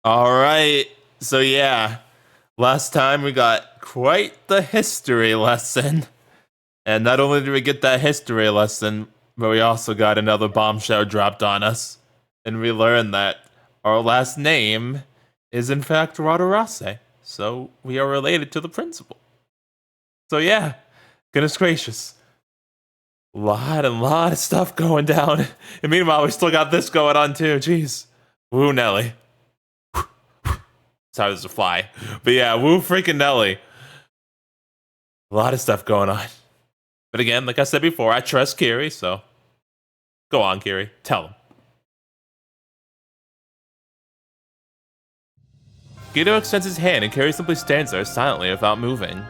Alright, so yeah, last time we got quite the history lesson. And not only did we get that history lesson, but we also got another bombshell dropped on us. And we learned that our last name is in fact Radorase. So we are related to the principal. So yeah, goodness gracious. Lot of stuff going down. And meanwhile, we still got this going on too. Jeez. Woo Nelly. Sorry, there's a fly. But yeah, woo freaking Nelly. A lot of stuff going on. But again, like I said before, I trust Kiri, so go on, Kiri. Tell him. Guido extends his hand and Kiri simply stands there silently without moving,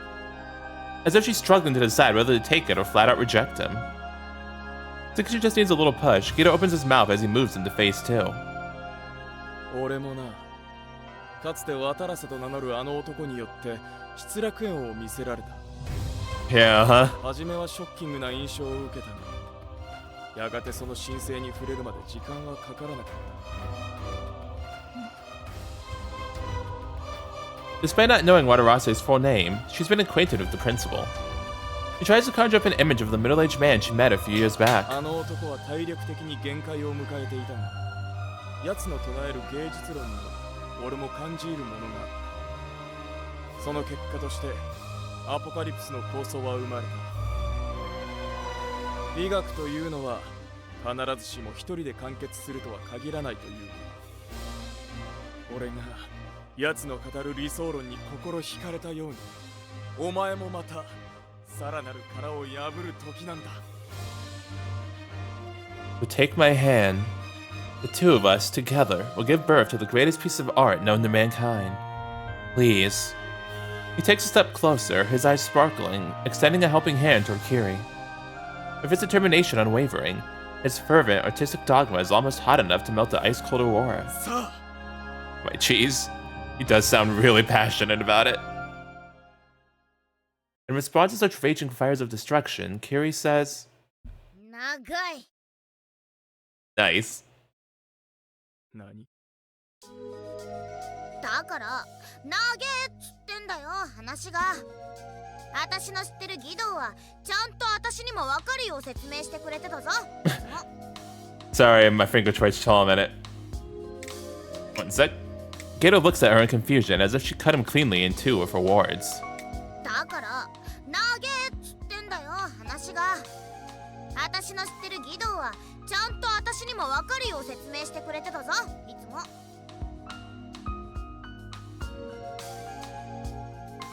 as if she's struggling to decide whether to take it or flat out reject him. Thinking she just needs a little push, Guido opens his mouth as he moves into phase 2. Yeah, huh? Despite not knowing Wadarase's full name, she's been acquainted with the principal. She tries to conjure up an image of the middle-aged man she met a few years back. So take my hand. The two of us, together, will give birth to the greatest piece of art known to mankind. Please. He takes a step closer, his eyes sparkling, extending a helping hand toward Kiri. With his determination unwavering, his fervent, artistic dogma is almost hot enough to melt the ice-cold aurora. My cheese. He does sound really passionate about it. In response to such raging fires of destruction, Kiri says, Nice. Sorry, my finger twitched. Hold on a minute. 1 sec. Guido looks at her in confusion, as if she cut him cleanly in two with her words.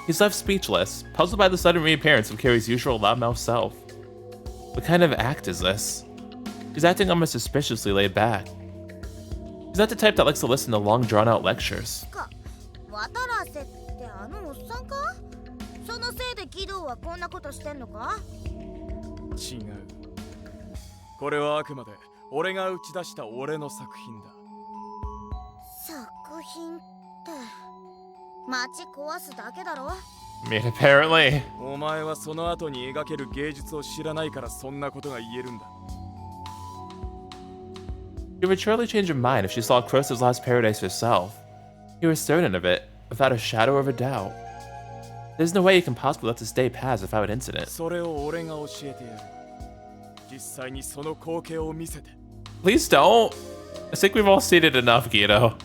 He's left speechless, puzzled by the sudden reappearance of Kiri's usual loudmouth self. What kind of act is this? She's acting almost suspiciously laid back. She's not the type that likes to listen to long, drawn-out lectures. I mean, apparently. She would surely change her mind if she saw Krosa's Lost Paradise herself. He was certain of it, without a shadow of a doubt. There's no way he can possibly let this day pass without incident. Please don't! I think we've all seen it enough, Guido.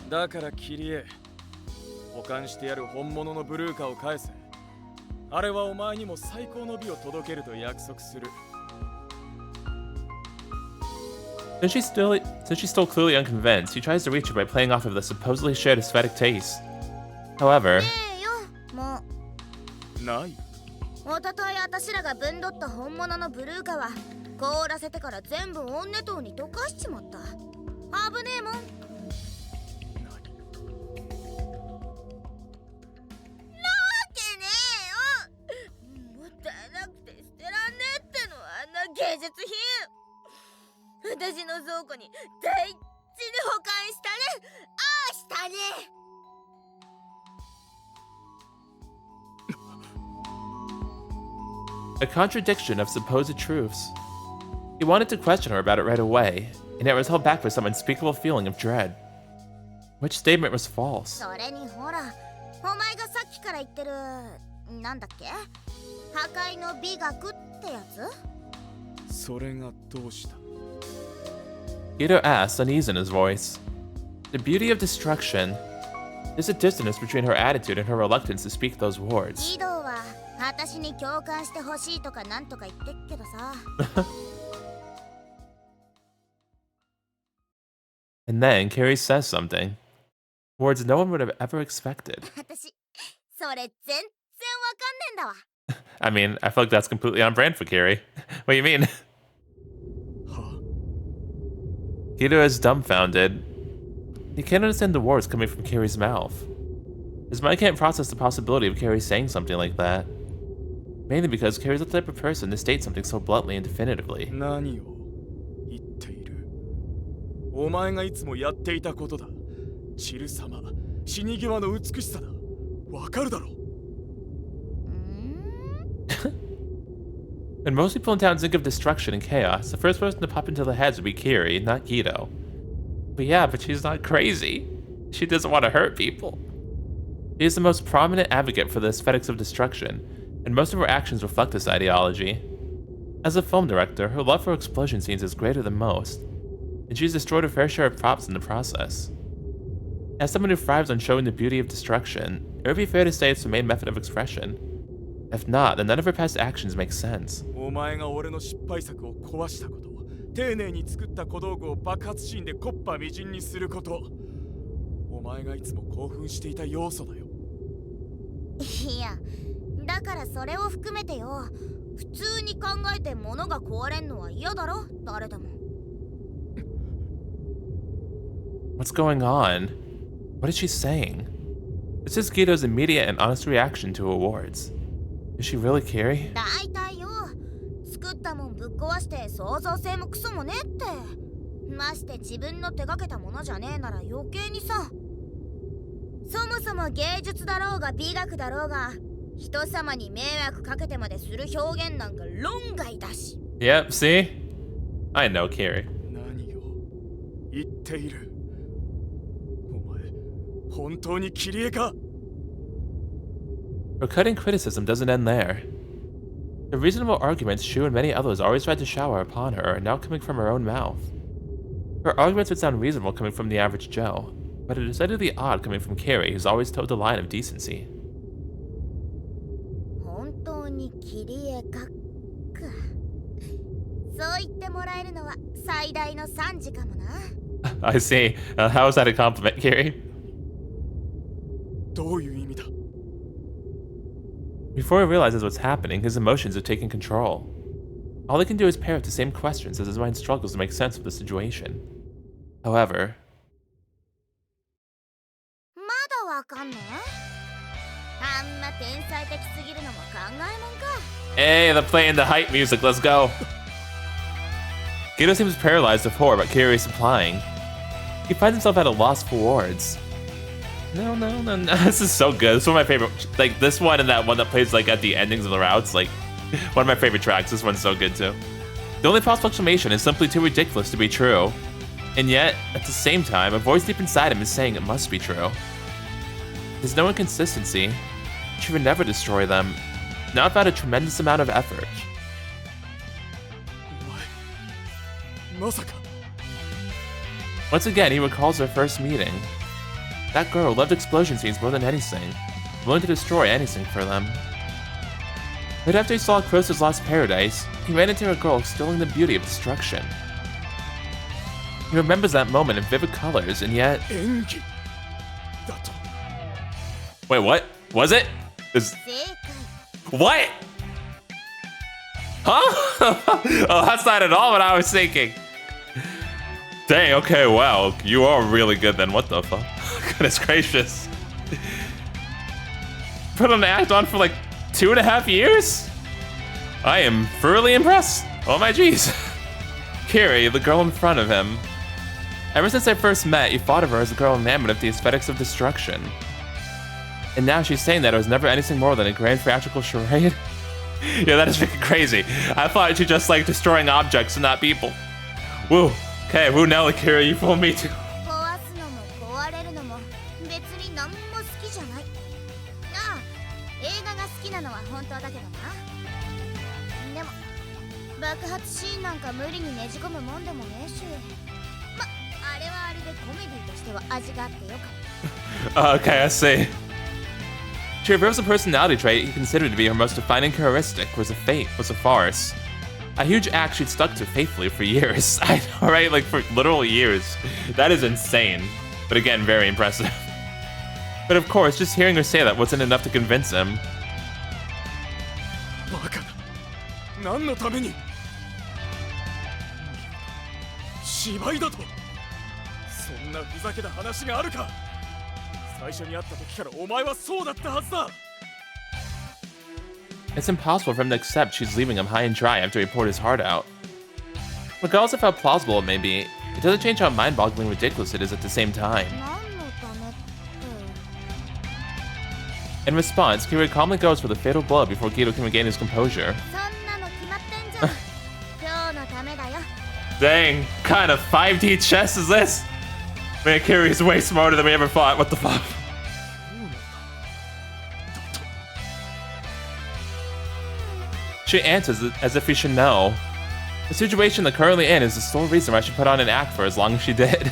Since she's still clearly unconvinced, he tries to reach her by playing off of the supposedly shared aesthetic taste. However... a contradiction of supposed truths. He wanted to question her about it right away, and yet was held back by some unspeakable feeling of dread. Which statement was false? それにほら、お前がさっきから言ってるなんだっけ？破壊の美学ってやつ？それがどうした？ Ito asked, unease in his voice. The beauty of destruction. There's a dissonance between her attitude and her reluctance to speak those words. イドは私に共感してほしいとかなんとか言ってっけどさ。And then Carrie says something. Words no one would have ever expected. 私、それ全然わかんねえんだわ。I mean, I feel like that's completely on brand for Carrie. What do you mean? Ito is dumbfounded. He can't understand the words coming from Carrie's mouth. His mind can't process the possibility of Carrie saying something like that. Mainly because Carrie's the type of person to state something so bluntly and definitively. 何を言っている？お前がいつもやっていたことだ。散る様、死に際の美しさだ。わかるだろう。When most people in town think of destruction and chaos, the first person to pop into their heads would be Kiri, not Gito. But she's not crazy. She doesn't want to hurt people. She is the most prominent advocate for the aesthetics of destruction, and most of her actions reflect this ideology. As a film director, her love for explosion scenes is greater than most, and she's destroyed her fair share of props in the process. As someone who thrives on showing the beauty of destruction, it would be fair to say it's her main method of expression. If not, then none of her past actions make sense. お前が俺の失敗作を壊したこと、丁寧に作った小道具を爆発シーンで木っ端みじんにすること、お前がいつも興奮していた要素だよ。いや、だからそれを含めてよ。普通に考えて物が壊れんのは嫌だろ、誰でも。What's going on? What is she saying? This is Gito's immediate and honest reaction to awards. Is she really Carrie? だいたいよ、作ったもんぶっ壊して創造性もクソもねって。まして自分の手がけたものじゃねえなら余計にさ。そもそも芸術だろうが美学だろうが、人様に迷惑かけてまでする表現なんか論外だし。Yep, see? I know Carrie. 何を言っている？お前、本当に切り絵かHer cutting criticism doesn't end there. The reasonable arguments Shu and many others always tried to shower upon her are now coming from her own mouth. Her arguments would sound reasonable coming from the average Joe, but are decidedly odd coming from Carrie, who's always towed the line of decency. 本当に切り絵か。そう言ってもらえるのは最大の賛辞かもな。I see. How is that a compliment, Carrie? どういう意味だ？ Before he realizes what's happening, his emotions have taken control. All he can do is parrot the same questions as his mind struggles to make sense of the situation. However... まだわかんねえ？あんな天才的すぎるのも考えもんか。Hey, they're playing the hype music, let's go! Gito seems paralyzed with horror about Carrie's supplying. He finds himself at a loss for words. No, this is so good. This is one of my favorite, like this one and that one that plays like at the endings of the routes, like one of my favorite tracks. This one's so good too. The only possible explanation is simply too ridiculous to be true. And yet, at the same time, a voice deep inside him is saying it must be true. There's no inconsistency. She would never destroy them, not without a tremendous amount of effort. お前、まさか。 Once again, he recalls their first meeting. That girl loved explosion scenes more than anything, willing to destroy anything for them. Right after he saw Crosser's Lost Paradise, he ran into a girl extolling the beauty of destruction. He remembers that moment in vivid colors, and yet... 演技だと。 Wait, what? Was it? Is... 正解。 What? Huh? Oh, that's not at all what I was thinking. Dang, okay, wow. You are really good then. What the fuck? Goodness gracious. Put an act on for like 2.5 years? I am thoroughly impressed. Oh my jeez. Carrie, the girl in front of him. Ever since I first met, you thought of her as a girl enamored of the aesthetics of destruction. And now she's saying that it was never anything more than a grand theatrical charade? Yeah, that is freaking crazy. I thought she just liked destroying objects and not people. Woo. Okay, woo Nelly, Carrie, you fooled me too. 壊すのも壊れるのもも別に何も好きじゃない。ああ、映画が好きなのは本当だけどな。でも爆発シーンなんか無理にねじ込むもんでもねえし、ま、あれはあれでコメディとしては味があってよかった。Okay, I see. She reveals a personality trait he considered to be her most defining characteristic was a farce. A huge act she'd stuck to faithfully for years. I know, right? Like, for literal years. That is insane. But again, very impressive. But of course, just hearing her say that wasn't enough to convince him. バカだ。何のために？芝居だと？そんなふざけた話があるか？最初に会った時からお前はそうだったはずだ。It's impossible for him to accept she's leaving him high and dry after he poured his heart out. Regardless of how plausible it may be, it doesn't change how mind-bogglingly ridiculous it is at the same time. 何のためって。 In response, Kira calmly goes for the fatal blow before Geto can regain his composure. そんなの決まってんじゃん。今日のためだよ。Dang, kind of 5D chess is this? Man, Kiri's way smarter than we ever thought. What the fuck? She answers as if he should know. The situation they're currently in is the sole reason why she put on an act for as long as she did.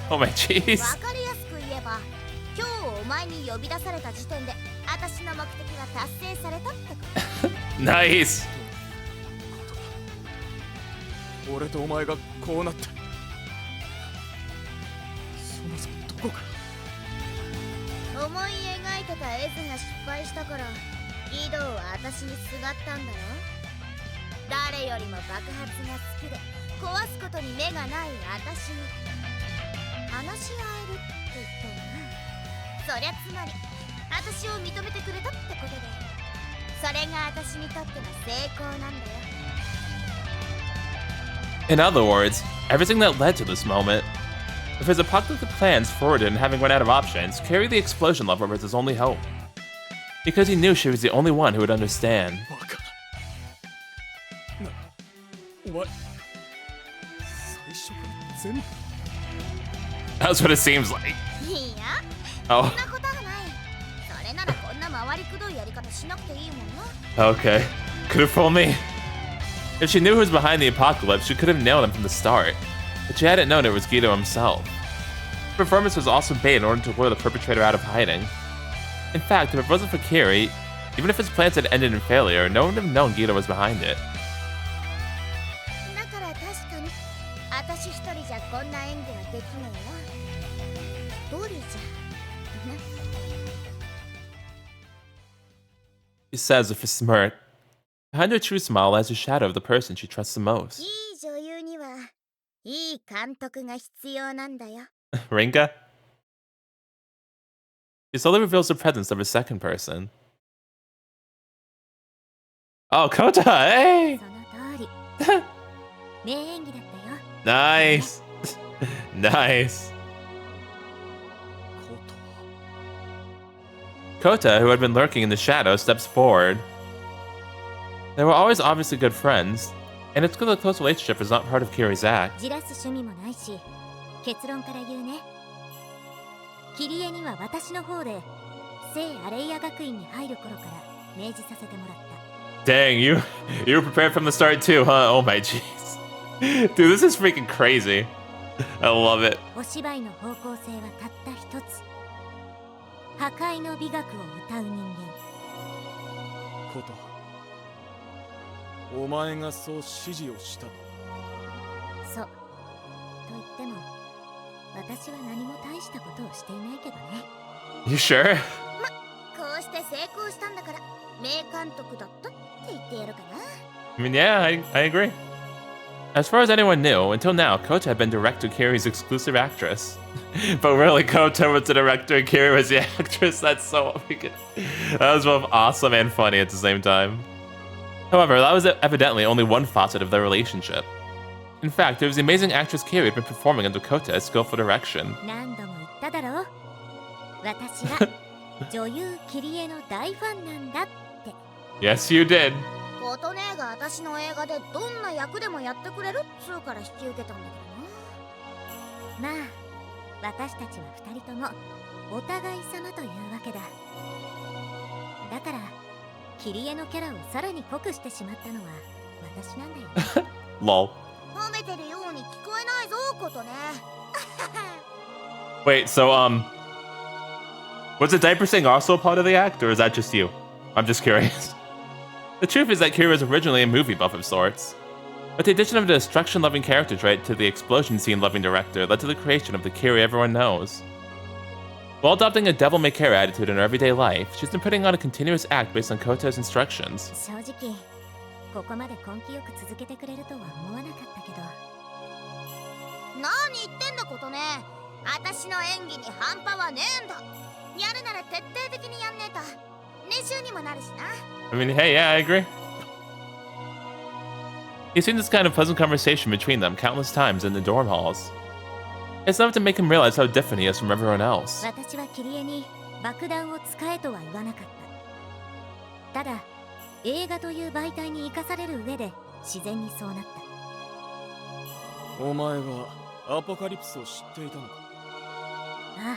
Oh my jeez. わかりやすく言えば、今日お前に呼び出された時点で、私の目的は達成されたってこと。Nice. 俺とお前がこうなって、そもそもどこから？思い描いてた絵図が失敗したから、ギドウは私にすがったんだろ。誰よりも爆発が好きで壊すことに目がない私に話し合えるって言ったよな。そりゃつまり私を認めてくれたってことで、それが私にとっての成功なんだよ。 In other words, everything that led to this moment. If his apocalyptic plans forwarded and having run out of options, carried the explosion lover was his only hope. Because he knew she was the only one who would understand. バカだ。お前、最初から全部。 That's what it seems like. いや、 Oh, そんなことはない。それならこんな回りくどいやり方しなくていいもんな。 okay. Could have fooled me. If she knew who was behind the apocalypse, she could have nailed him from the start. But she hadn't known it was Geto himself. The performance was also bait in order to lure the perpetrator out of hiding. In fact, if it wasn't for Kiri, even if his plans had ended in failure, no one would have known Geto was behind it. だから確かに私一人じゃこんな演技はできねえわ。一人じゃな。 She says with a smirk. Behind her true smile lies a shadow of the person she trusts the most. いい女優にはいい監督が必要なんだよ。 Rinka? She slowly reveals the presence of a second person. Oh, Kota! Hey! その通り。名演技だったよ。 Nice! Nice! こと。 Kota, who had been lurking in the shadows, steps forward. They were always obviously good friends, and it's clear the close relationship is not part of Kiri's act. じらす趣味もないし、結論から言うね。キリエには私の方で聖アレイア学院に入る頃から明示させてもらった。 Dang, you were prepared from the start too, huh? Oh my jeez. Dude, this is freaking crazy. I love it. お芝居の方向性はたった一つ。破壊の美学を歌う人間。こと。お前がそう指示をした。そう。と言っても、私は何も大したことをしていないけどね。 You sure? こうして成功したんだから、名監督だったって言ってやるかな。 I mean, yeah, I agree. As far as anyone knew, until now, Kota had been director Kiri's exclusive actress. But really, Kota was the director and Kiri was the actress. That's so freaking... That was both awesome and funny at the same time. However, that was evidently only one facet of their relationship. In fact, it was the amazing actress Kiri had been performing under Kota's skillful direction. 何度も言っただろう。私は女優キリエの大ファンなんだって。 Yes, you did. 琴音が私の映画でどんな役でもやってくれるっつうから引き受けたんだけどな。まあ私たちは二人ともお互い様というわけだ。だからキリエのキャラをさらに濃くしてしまったのは私なんだよね。Lol. 褒めてるように聞こえないぞことね。Wait, so was the diaper thing also a part of the act, or is that just you? I'm just curious. The truth is that Kira was originally a movie buff of sorts, but the addition of a destruction-loving character trait to the explosion scene-loving director led to the creation of the Kira everyone knows. While adopting a devil-may-care attitude in her everyday life, she's been putting on a continuous act based on Koto's instructions. 正直ここまで根気よく続けてくれるとは思わなかったけど。何言ってんだことね。私の演技に半端はねえんだ。やるなら徹底的にやんねえと練習にもなるしな。I mean, hey, yeah, I agree. He's seen this kind of pleasant conversation between them countless times in the dorm halls. It's enough to make him realize how different he is from everyone else. 私はキリエに爆弾を使えとは言わなかった。ただ映画という媒体に生かされる上で自然にそうなった。お前はアポカリプスを知っていたのか。ああ、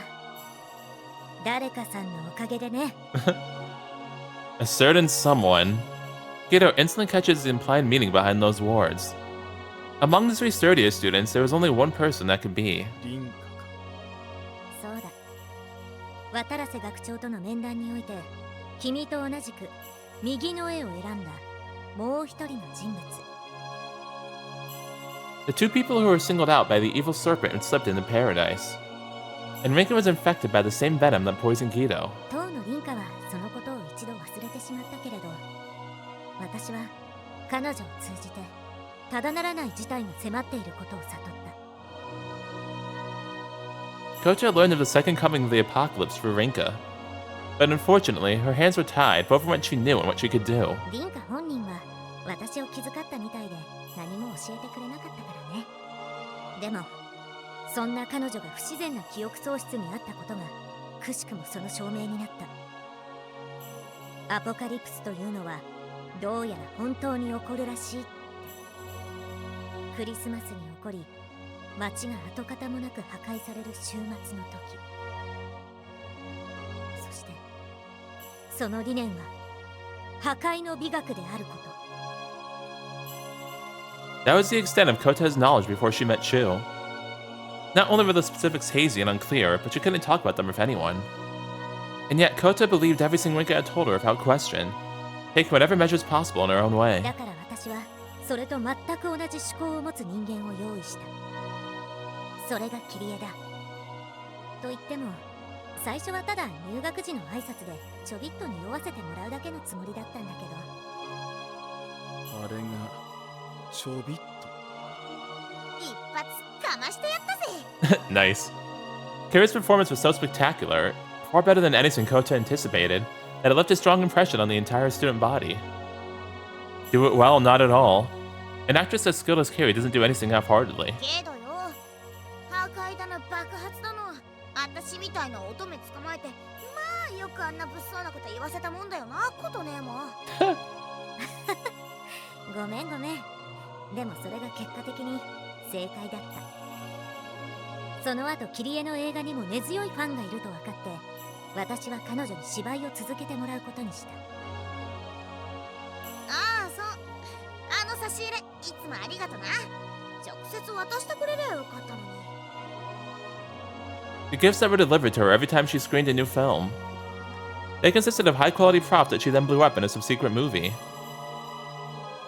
誰かさんのおかげでね。A certain someone. Geto instantly catches the implied meaning behind those words. Among the three sturdiest students, there was only one person that could be. リンカか。そうだ。渡良瀬学長との面談において、君と同じく右の絵を選んだもう一人の人物。The two people who were singled out by the evil serpent and slipped into paradise. And Rinka was infected by the same venom that poisoned Geto. 当のリンカはそのことを一度忘れてしまったけれど、私は彼女を通じてただならない事態が迫っていることを悟った。Kocha learned of the second coming of the apocalypse for Rinka. But unfortunately, her hands were tied both from what she knew and what she could do. リンカ本人は私を気遣ったみたいで何も教えてくれなかったからね。でもそんな彼女が不自然な記憶喪失にあったことがくしくもその証明になった。アポカリプスというのはどうやら本当に起こるらしいって。クリスマスに起こり街が跡形もなく破壊される週末の時、そしてその理念は破壊の美学であること。 That was the extent of Kota's knowledge before she met Chu. Not only were the specifics hazy and unclear, but she couldn't talk about them with anyone. And yet Kota believed everything Rinka had told her without question, taking whatever measures possible in her own way. だから私はそれと全く同じ思考を持つ人間を用意した。それがキリエだ。と言っても最初はただ入学時の挨拶でちょびっと匂わせてもらうだけのつもりだったんだけど。あれがちょびっと。一発かましてやったぜ。Nice. Kira's performance was so spectacular, far better than anything Kota anticipated, that it left a strong impression on the entire student body. Do it well, not at all. An actress as skilled as Kiri doesn't do anything half-heartedly. けどよ、破壊だの爆発だの、私みたいな乙女捕まえて、まあよくあんな物騒なこと言わせたもんだよな、ことねえもん。ごめんごめん。でもそれが結果的に正解だった。その後キリエの映画にも根強いファンがいると分かって、私は彼女に芝居を続けてもらうことにした。ああ、そう。あの差し入れいつもありがとな。直接渡してくれりゃよかったのに。 The gifts that were delivered to her every time she screened a new film. They consisted of high-quality props that she then blew up in a subsequent movie.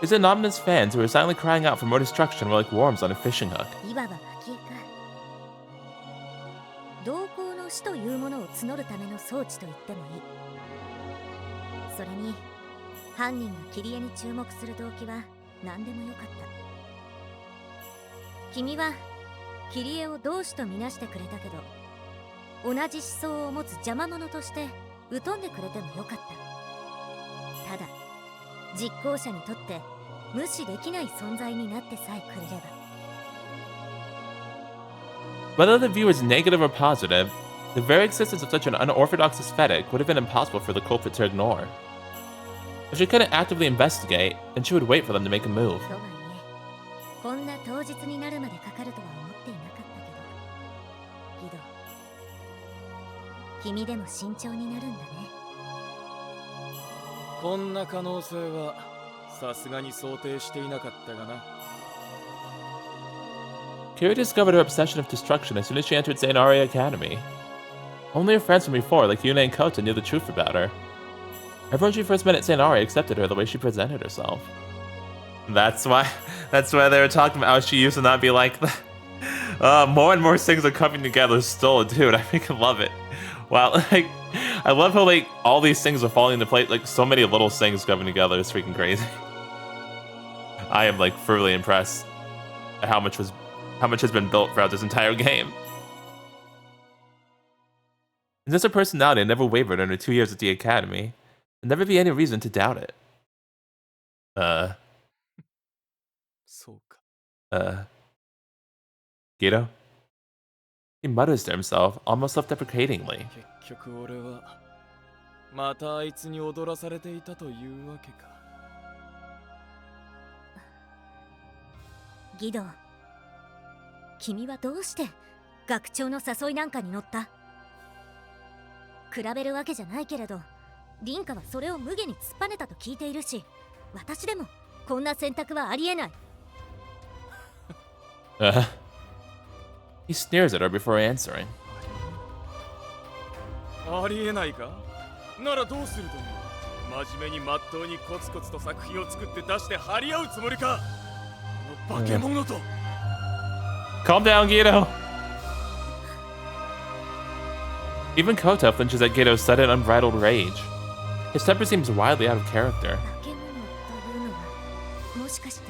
These anonymous fans who were silently crying out for more destruction were like worms on a fishing hook. いわば蒔絵か。同行の死というものを募るための装置と言ってもいい。それに犯人がキリエに注目する動機は何でもよかった。君はキリエを同志とみなしてくれたけど、同じ思想を持つ邪魔者として疎んでくれてもよかった。ただ実行者にとって無視できない存在になってさえくれれば。 Whether the view is negative or positive, the very existence of such an unorthodox aesthetic would have been impossible for the culprit to ignore. If she couldn't actively investigate, then she would wait for them to make a move. とはいえ、こんな当日になるまでかかるとは思っていなかったけど、ギド。君でも慎重になるんだね。こんな可能性はさすがに想定していなかったがな。Kira discovered her obsession of destruction as soon as she entered Zainari Academy. Only her friends from before, like Yune and Kota, knew the truth about her. Everyone she first met at Zainari accepted her the way she presented herself. That's why they were talking about how she used to not be like that. More and more things are coming together still, dude. I freaking love it. Wow, like, I love how, like, all these things are falling into place. Like, so many little things coming together is freaking crazy. I am, like, thoroughly impressed at how much has been built throughout this entire game. And since her personality never wavered in her 2 years at the academy, there'd never be any reason to doubt it. そうか。 Gito? He mutters to himself, almost self-deprecatingly. 結局俺はまたあいつに踊らされていたというわけか。ギド、君はどうして学長の誘いなんかに乗った？比べるわけじゃないけれど、凛花はそれを無下に突っぱねたと聞いているし、私でもこんな選択はありえない。He sneers at her before answering. ありえないか？ならどうすると思う？真面目にまっとうにコツコツと作品を作って出して張り合うつもりか？あの化け物と。Calm down, Gito. Even Kota flinches at Gito's sudden, unbridled rage. His temper seems wildly out of character. 化け物というのは、もしかして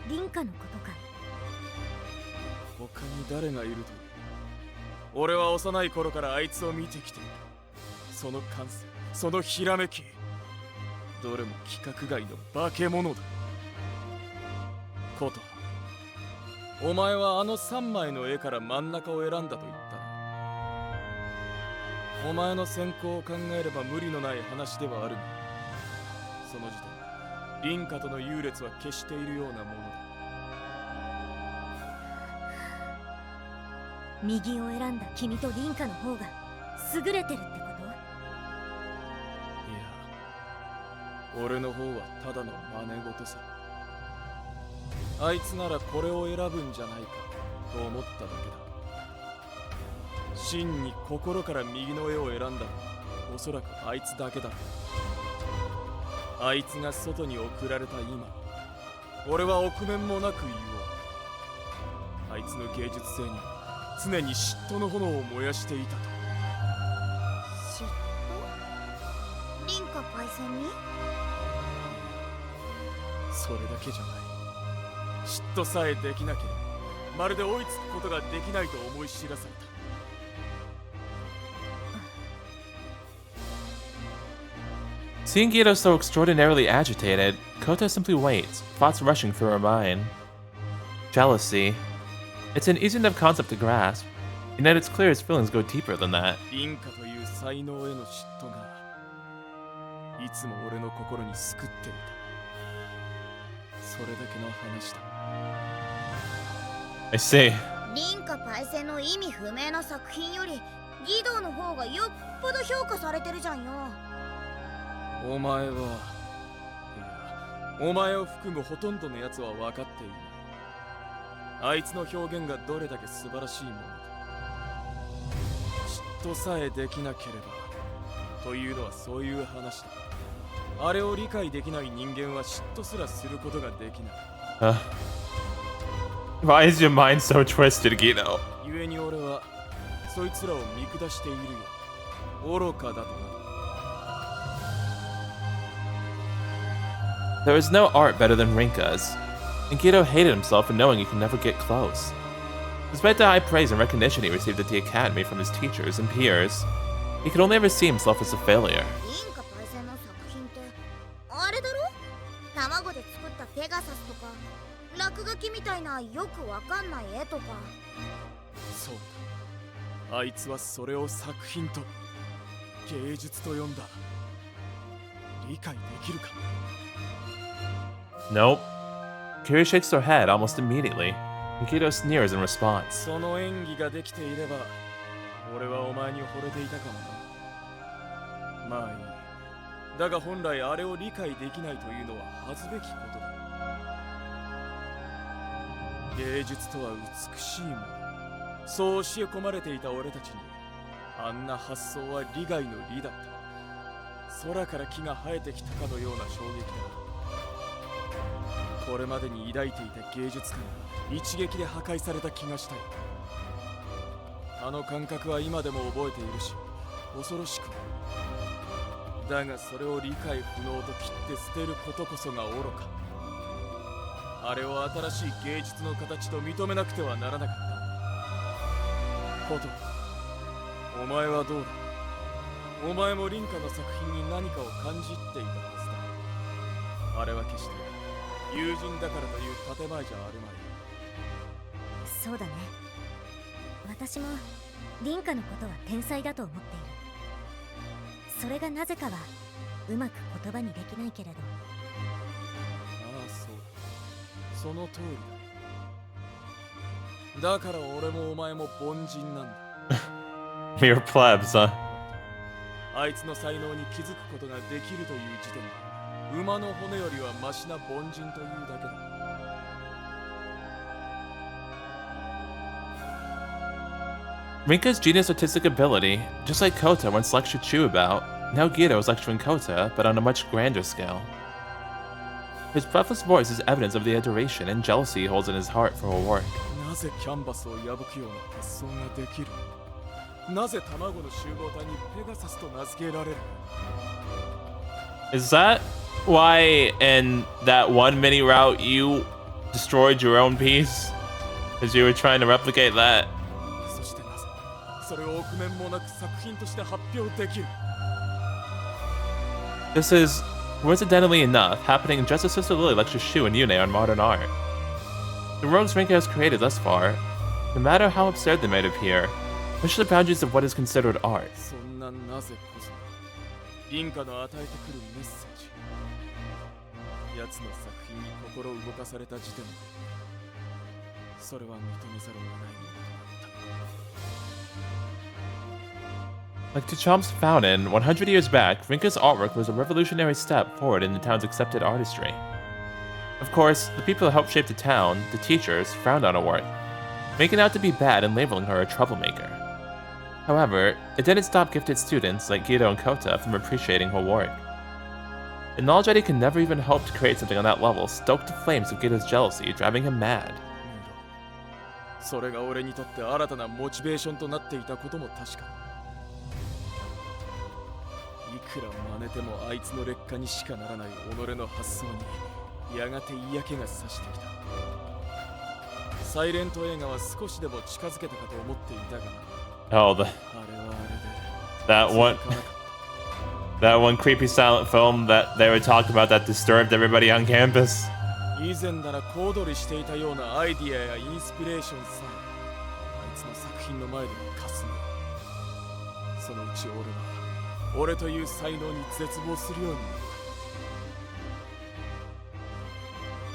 凛花のことか？他に誰がいると？俺は幼い頃からあいつを見てきている。その感性、そのひらめき、どれも規格外の化け物だ。コト、お前はあの3枚の絵から真ん中を選んだと言ったな。お前の選考を考えれば無理のない話ではあるが、その時点で凛花との優劣は消しているようなものだ。右を選んだ君と凛花の方が優れてるってこと？いや、俺の方はただの真似事さ。あいつならこれを選ぶんじゃないかと思っただけだ。真に心から右の絵を選んだのはおそらくあいつだけだろう。あいつが外に送られた今、俺は臆面もなく言おう。あいつの芸術性に常に嫉妬の炎を燃やしていたと。嫉妬？凛花パイセンに？それだけじゃない。嫉妬さえできなければまるで追いつくことができないと思い知らされた。Seeing Gito so extraordinarily agitated, Kota simply waits, thoughts rushing through her mind. Jealousy. It's an easy enough concept to grasp, and yet it's clear his feelings go deeper than that. 凛花という才能への嫉妬がいつも俺の心に救っていた。それだけの話だ。I see. 凛花パイセンの意味不明な作品よりギドの方がよっぽど評価されてるじゃんよ。お前は、いや、お前を含むほとんどのやつは分かっていない。あいつの表現がどれだけ素晴らしいものか。嫉妬さえできなければというのはそういう話だ。あれを理解できない人間は嫉妬すらすることができない。Why is your mind so twisted, Gito? 故に俺はそいつらを見下しているよ。愚かだとな。There is no art better than Rinka's, and Gito hated himself for knowing he could never get close. Despite the high praise and recognition he received at the academy from his teachers and peers, he could only ever see himself as a failure. 凛花パイセンの作品ってあれだろ？卵で作ったペガサスとか落書きみたいなよくわかんない絵とか。そうだ。あいつはそれを作品と芸術と呼んだ。理解できるか？ Nope. Kira shakes her head almost immediately, and Gito sneers in response. その演技ができていれば、俺はお前前に惚れていたかもな。まあいい。だが本来あれを理解できないというのは恥ずべきことだ。芸術とは美しいもの、そう教え込まれていた俺たちにあんな発想は利害の利だった。空から木が生えてきたかのような衝撃だ。これまでに抱いていた芸術観が一撃で破壊された気がしたよ。あの感覚は今でも覚えているし、恐ろしくも。だがそれを理解不能と切って捨てることこそが愚か。あれを新しい芸術の形と認めなくてはならなかった。こと、お前はどうだ。お前も凛花の作品に何かを感じっていたはずだ。あれは決して友人だからという建前じゃあるまい。そうだね。私も凛花のことは天才だと思っている。それがなぜかはうまく言葉にできないけれど。ああ、そう。その通りだ。だから俺もお前も凡人なんだ。Mere plebs, huh? あいつの才能に気づくことができるという時点で馬の骨よりはマシな凡人というだけだ。Rinka's genius artistic ability, just like Kota once lectured Chu about, now Gito is lecturing Kota, but on a much grander scale. His breathless voice is evidence of the adoration and jealousy he holds in his heart for her work. なぜキャンバスを破くような発想ができる。なぜ卵の集合体にペガサスと名付けられる。 Is that why in that one mini route you destroyed your own piece? Because you were trying to replicate that? そしてなぜそれを臆面もなく作品として発表できる。 This is, coincidentally enough, happening just as Sister Lily lectures Shu and Yune on modern art. The worlds Rinka has created thus far, no matter how absurd they might appear, push the boundaries of what is considered art. そんななぜこそ凛花の与えてくるメッセージ、奴の作品に心を動かされた時点でそれは認めざるを得ないものとなった。 Like Duchamp's Fountain, 100 years back, Rinka's artwork was a revolutionary step forward in the town's accepted artistry. Of course, the people who helped shape the town, the teachers, frowned on her work, making it out to be bad and labeling her a troublemaker. However, it didn't stop gifted students like Gito and Kota from appreciating her work. The knowledge that he could never even hope to create something on that level stoked the flames of Gito's jealousy, driving him mad. それが俺にとって新たなモチベーションとなっていたことも確か。いくら真似てもあいつの劣化にしかならない己の発想にやがて嫌気がさしてきた。サイレント映画は少しでも近づけたかと思っていたが、 Oh, あれはあれで that one creepy silent film that they were talking about that disturbed everybody on campus. 以前なら小躍りしていたようなアイディアやインスピレーションさえあいつの作品の前でも霞む。そのうち俺は俺という才能に絶望するようになっ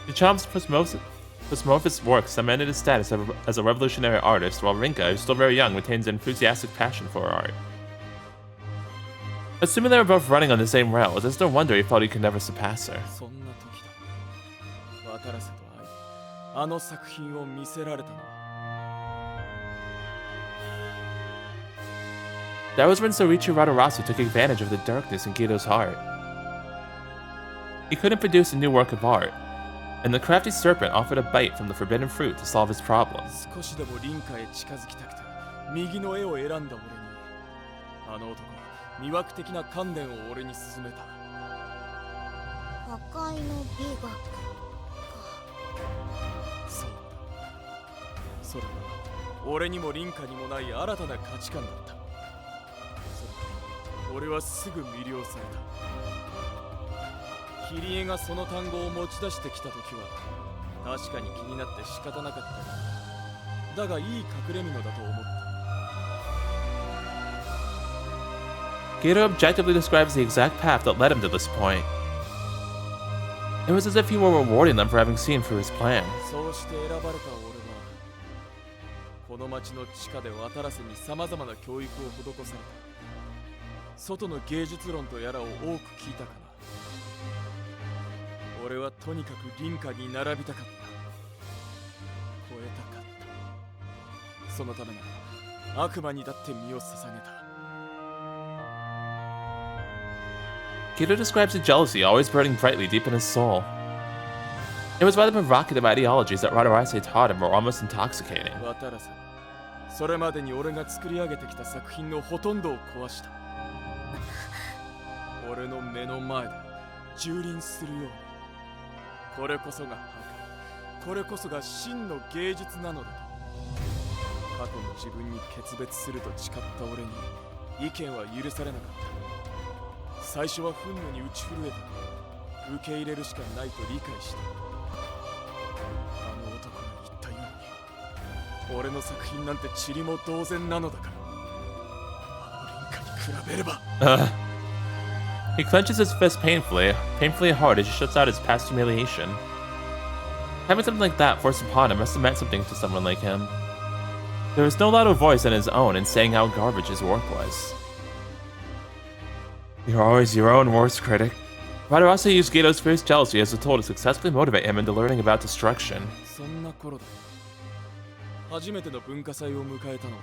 た。 Duchamp's posthumous work cemented his status as a revolutionary artist, while Rinka, who's still very young, retains an enthusiastic passion for her art. Assuming they were both running on the same rails, it's no wonder he felt he could never surpass her. そんな時だ。渡らせと会い、あの作品を見せられたのは。 That was when Soichi Radarasu took advantage of the darkness in Gito's heart. He couldn't produce a new work of art, and the crafty serpent offered a bite from the forbidden fruit to solve his problem. 少しでも凛花へ近づきたくて右の絵を選んだ俺にあの男は魅惑的な観念を俺に勧めた。破壊の美学か。そうだ。それは俺にも凛花にもない新たな価値観だった。それで俺はすぐ魅了された。キリエがその単語を持ち出してきた時は確かに気になって仕方なかったが、だがいい隠れ蓑だと思った。 Gito objectively describes the exact path that led him to this point. It was as if he were rewarding them for having seen through his plan. そうして選ばれた俺はこの町の地下で渡らせにさまざまな教育を施された。外の芸術論とやらを多く聞いたかな。俺はとにかく林家に並びたかった。超えたかった。そのためなら悪魔にだって身を捧げた。Gito describes a jealousy always burning brightly deep in his soul. It was why the provocative ideologies that Radaraise taught him were almost intoxicating. 渡らせ、それまでに俺が作り上げてきた作品のほとんどを壊した。俺の目の前で蹂躙するように。これこそが破壊、これこそが真の芸術なのだと。過去の自分に決別すると誓った俺に意見は許されなかった。最初は憤怒に打ち震えた。受け入れるしかないと理解した。あの男が言ったように、俺の作品なんて塵も同然なのだから。あの林家に比べれば。He clenches his fist painfully hard as he shuts out his past humiliation. Having something like that forced upon him must have meant something to someone like him. There was no louder voice than his own in saying how garbage his work was. You're always your own worst critic. Radaraise used Geto's fierce jealousy as a tool to successfully motivate him into learning about destruction. そんな頃だ。初めての文化祭を迎えたのは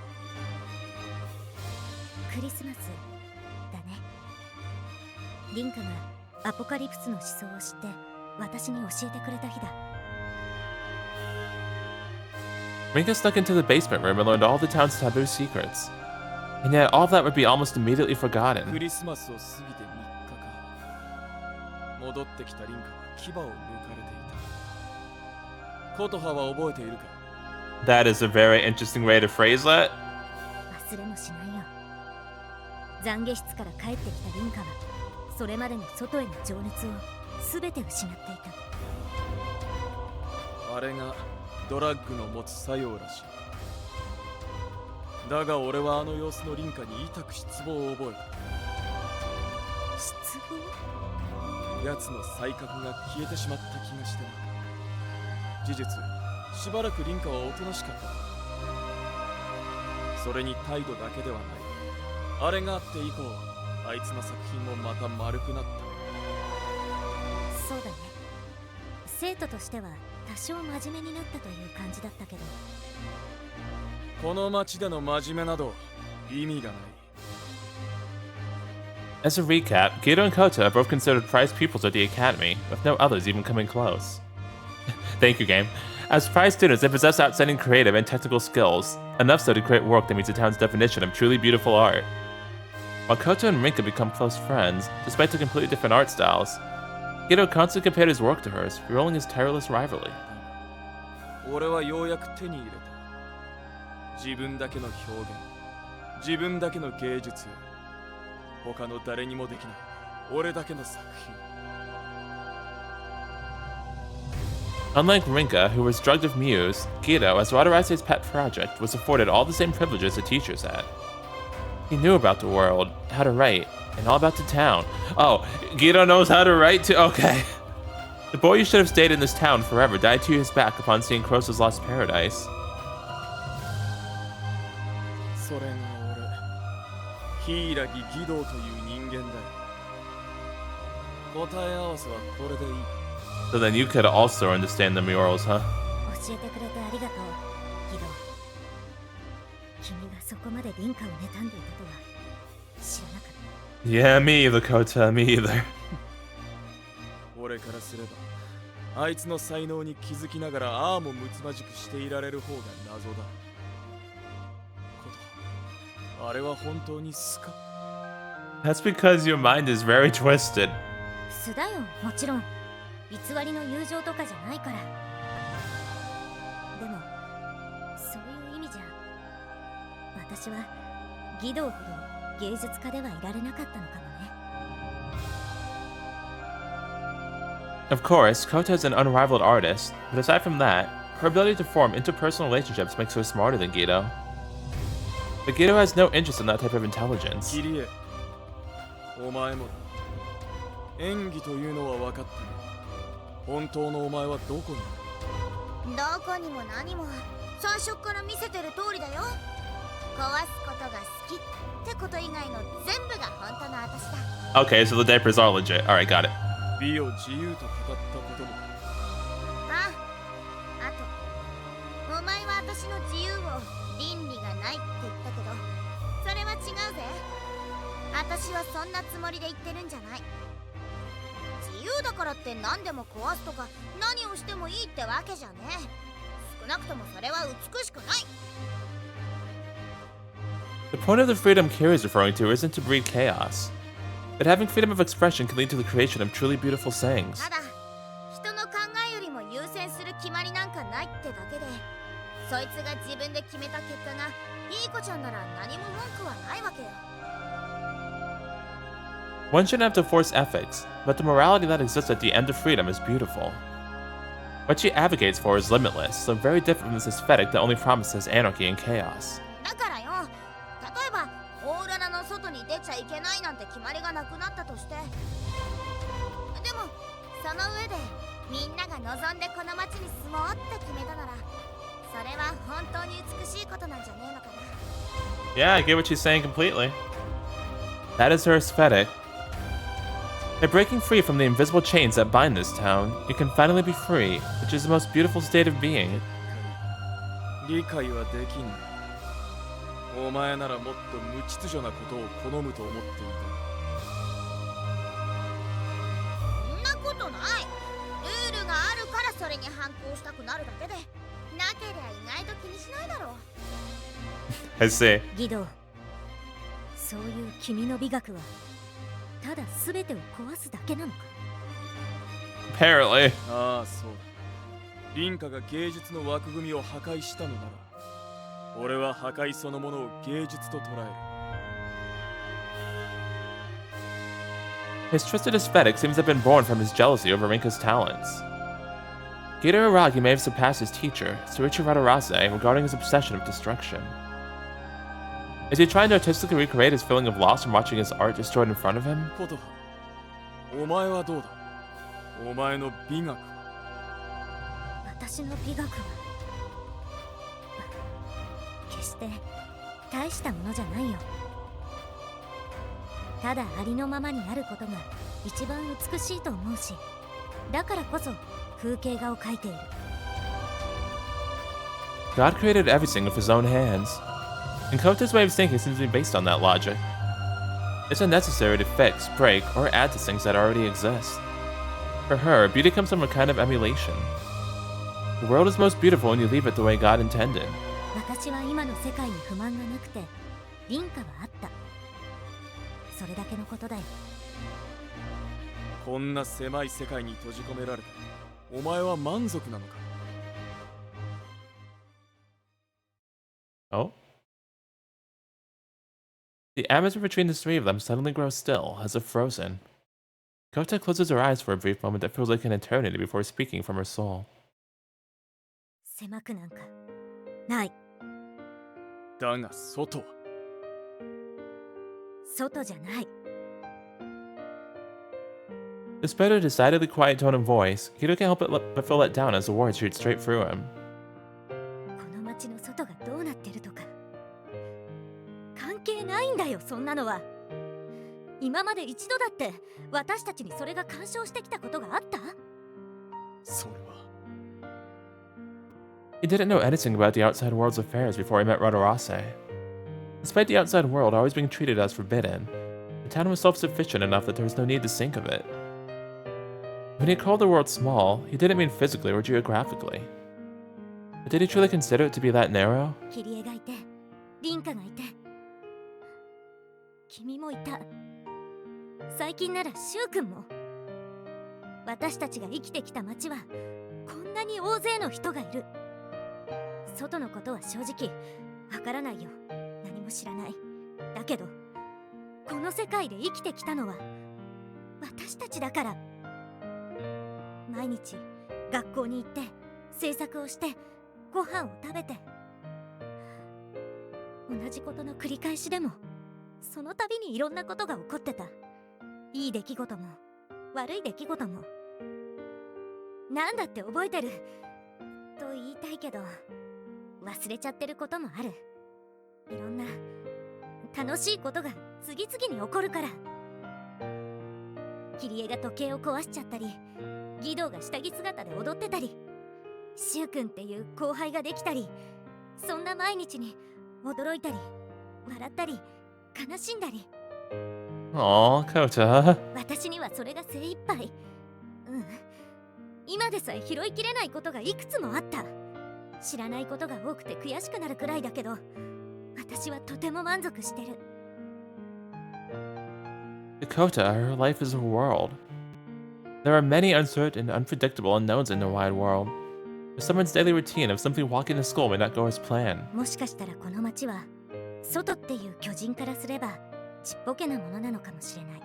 クリスマスだね。リンカがアポカリプスの思想を知って私に教えてくれた日だ。Rinka snuck into the basement room and learned all the town's taboo secrets. And yet all of that would be almost immediately ク forgotten. リスマスを過ぎて3日か。戻ってきたリンカは牙を抜かれていた。コトハは覚えているか。 That is a very interesting way to phrase that. 忘れもしないよ。懺悔室から帰ってきたリンカはそれまでの外への情熱を全て失っていた。あれがドラッグの持つ作用らしい。だが俺はあの様子のリンカに痛く失望を覚えた。失望？奴の才覚が消えてしまった気がしてな。事実、しばらくリンカはおとなしかった。それに態度だけではない。あれがあって以降、あいつの作品もまた丸くなった。そうだね。生徒としては多少真面目になったという感じだったけど。この町での真面目など意味がない。 As a recap, Gito and Kota are both considered prized pupils at the academy, with no others even coming close. Thank you, game. As prize students, they possess outstanding creative and technical skills, enough so to create work that meets the town's definition of truly beautiful art. While Kota and Rinka become close friends, despite their completely different art styles, Gito constantly compared his work to hers, fueling his tireless rivalry. 俺はようやく手に入れた。自分だけの表現、自分だけの芸術、他の誰にもできない俺だけの作品。 Unlike Rinka, who was drugged with Muse, Gito, as Wadaraise's pet project, was afforded all the same privileges the teachers had. He knew about the world, how to write, and all about the town. Oh, Gito knows how to write too? Okay. The boy who should have stayed in this town forever died 2 years back upon seeing Cros's lost paradise. それが俺、柊義堂という人間だよ。答え合わせはこれでいい。 So then you could also understand the murals, huh? 教えてくれてありがとう、ギド。君がそこまでリンカを妬んでいたとは知らなかった。Yeah, me either, Kota, me either. 俺からすれば、あいつの才能に気づきながらああもむつまじくしていられる方が謎だ。こと、あれは本当に素か？ That's because your mind is very twisted. 素だよ、もちろん。偽りの友情とかじゃないから。でもそういう意味じゃ私は義堂ほど芸術家ではいられなかったのかもね。 Of course, Kota is an unrivaled artist, but aside from that, her ability to form interpersonal relationships makes her smarter than Gito. But Gito has no interest in that type of intelligence. キリエ、お前もだ。演技というのは分かったが、本当のお前はどこに？どこにも何も最初から見せてる通りだよ。壊すことが好きってこと以外の全部が本当の私だ。 Okay, so the diapers are legit. Alright, got it. 美を自由と語ったことも。あと、お前は私の自由を倫理がないって言ったけど、それは違うぜ。私はそんなつもりで言ってるんじゃない。自由だからって何でも壊すとか何をしてもいいってわけじゃねえ。少なくともそれは美しくない。 The point of the freedom Kira is referring to isn't to breed chaos, but having freedom of expression can lead to the creation of truly beautiful sayings. ただ、人の考えよりも優先する決まりなんかないってだけで、そいつが自分で決めた結果がいい子ちゃんなら何も文句はないわけよ。 One shouldn't have to force ethics, but the morality that exists at the end of freedom is beautiful. What she advocates for is limitless, so very different from this aesthetic that only promises anarchy and chaos. だからよ、例えばオーロラの外に出ちゃいけないなんて決まりがなくなったとして、でもその上でみんなが望んでこの街に住もうって決めたなら、それは本当に美しいことなんじゃねえのかな。 Yeah, I get what she's saying completely. That is her aesthetic. By breaking free from the invisible chains that bind this town, you can finally be free, which is the most beautiful state of being. 理解はできん。お前ならもっと無秩序なことを好むと思っていそんなことない。ルールがあるからそれに反抗したくなるだけで、なけりゃ意外と気にしないだろう。 I see. 義堂、そういう君の美学はただ全てを壊すだけなのか。 Apparently. た。ああ、そうだ。凛花が芸術の枠組みを破壊したのなら、俺は破壊そのものを芸術と捉える。 His twisted aesthetic seems to have been born from his jealousy over Rinka's talents. Gator Aragi may have surpassed his teacher, Soichi Radarase, regarding his obsession of destruction. Is he trying to artistically recreate his feeling of loss from watching his art destroyed in front of him? ことは、お前はどうだ。お前の美学。私の美学は決して大したものじゃないよ。ただありのままにあることが一番美しいと思うし、だからこそ風景画を描いている。 God created everything with his own hands, and Kota's way of thinking seems to be based on that logic. It's unnecessary to fix, break, or add to things that already exist. For her, beauty comes from a kind of emulation. The world is most beautiful when you leave it the way God intended. 私は今の世界に不満がなくて、凛花はあった。それだけのことだよ。こんな狭い世界に閉じ込められて、お前は満足なのか。 Oh? The atmosphere between the three of them suddenly grows still, as if frozen. Kota closes her eyes for a brief moment that feels like an eternity before speaking from her soul. 狭くなんかない。だが外は。外じゃない。 Despite her decidedly quiet tone of voice, Kido can't help but feel let down as the words shoot straight through him. この街の外がどうなってるとか関係ないんだよ、そんなのは。今まで一度だって私たちにそれが干渉してきたことがあった？それは。 He didn't know anything about the outside world's affairs before he met Radarase. Despite the outside world always being treated as forbidden, the town was self-sufficient enough that there was no need to think of it. When he called the world small, he didn't mean physically or geographically. But did he truly consider it to be that narrow? キリエがいて、凛花がいて、君もいた。最近ならシュウ君も。私たちが生きてきた街はこんなに大勢の人がいる。外のことは正直わからないよ。何も知らない。だけどこの世界で生きてきたのは私たちだから。毎日学校に行って制作をしてご飯を食べて、同じことの繰り返しでもその度にいろんなことが起こってた。いい出来事も悪い出来事も。なんだって覚えてると言いたいけど忘れちゃってることもある。いろんな楽しいことが次々に起こるから。キリエが時計を壊しちゃったり、ギドウが下着姿で踊ってたり、シュウ君っていう後輩ができたり、そんな毎日に驚いたり笑ったり悲しんだり。Aw, Kota. 私にはそれが精一杯。今でさえ拾いきれないことがいくつもあった。知らないことが多くて悔しくなるくらいだけど、私はとても満足してる。To Kota, her life is a world. There are many uncertain and unpredictable unknowns in the wide world. Someone's daily routine of simply walking to school may not go as planned. もしかしたらこの街は外っていう巨人からすればちっぽけなものなのかもしれない。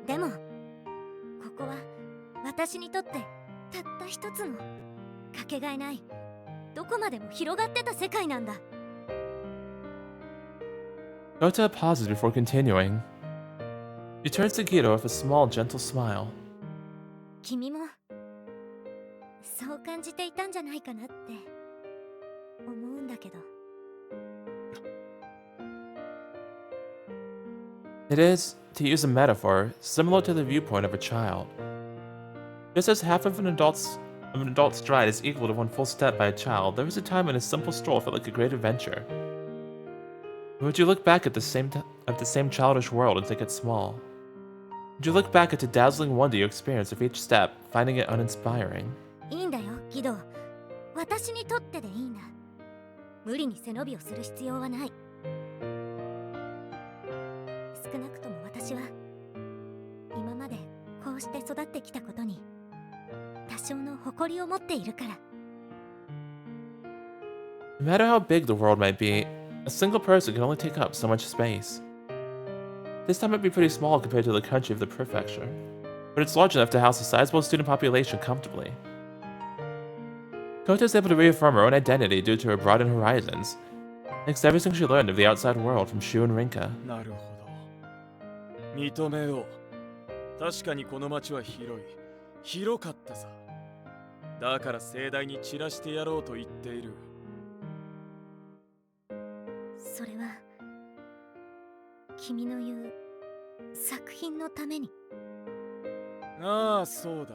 でもここは私にとってたった一つのかけがえない、どこまでも広がってた世界なんだ。Kota pauses before continuing. She turns to Guido with a small, gentle smile. 君もそう感じていたんじゃないかなって思うんだけど。It is, to use a metaphor, similar to the viewpoint of a child. Just as half of an adult's stride is equal to one full step by a child, there was a time when a simple stroll felt like a great adventure. Would you look back at the same childish world and think it small? Would you look back at the dazzling wonder you experienced with each step, finding it uninspiring? いいんだよ、ギドウ。私にとってでいいんだ。無理に背伸びをする必要はない。少なくとも私は今までこうして育ってきたことに多少の誇りを持っているから。No matter how big the world might be, a single person can only take up so much space. This time might be pretty small compared to the country of the prefecture, but it's large enough to house a sizable student population comfortably. Kota is able to reaffirm her own identity due to her broadened horizons, thanks to everything she learned of the outside world from Shu and Rinka. なるほど。認めよう。確かにこの町は広かったさ。だから盛大に散らしてやろうと言っている。それは君の言う作品のために。ああ、そうだ。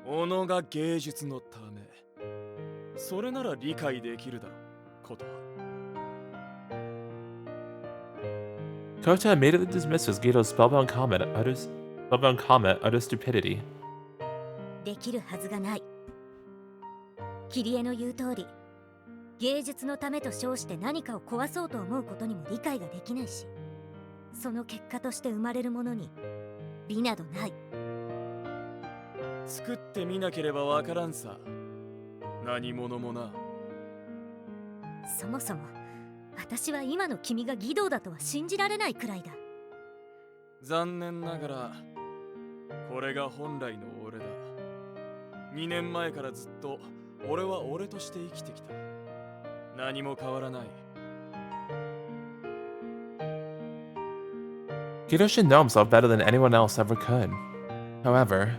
己が芸術のため。それなら理解できるだろう、ことは。Kota immediately dismisses Guido's spellbound comment utter stupidity. できるはずがない。キリエの言う通り、芸術のためと称して何かを壊そうと思うことにも理解ができないし、その結果として生まれるものに美などない。作ってみなければわからんさ。何者もな。そもそも私は今の君が義堂だとは信じられないくらいだ。残念ながらこれが本来の俺だ。2年前からずっと俺は俺として生きてきた。何も変わらない。Guido should know himself better than anyone else ever could. However,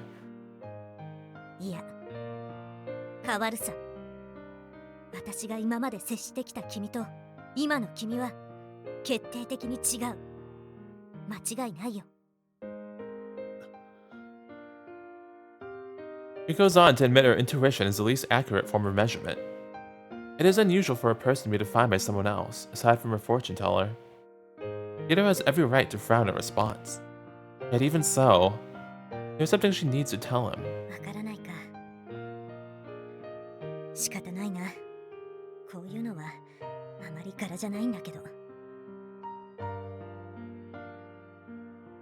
いや、変わるさ。私が今まで接してきた君と今の君は決定的に違う。間違いないよ。he goes on to admit her intuition is the least accurate form of measurement. It is unusual for a person to be defined by someone else, aside from her fortune teller. Guido has every right to frown in response. Yet even so, there's something she needs to tell him. わからないか。仕方ないな。こういうのはあまり柄じゃないんだけど。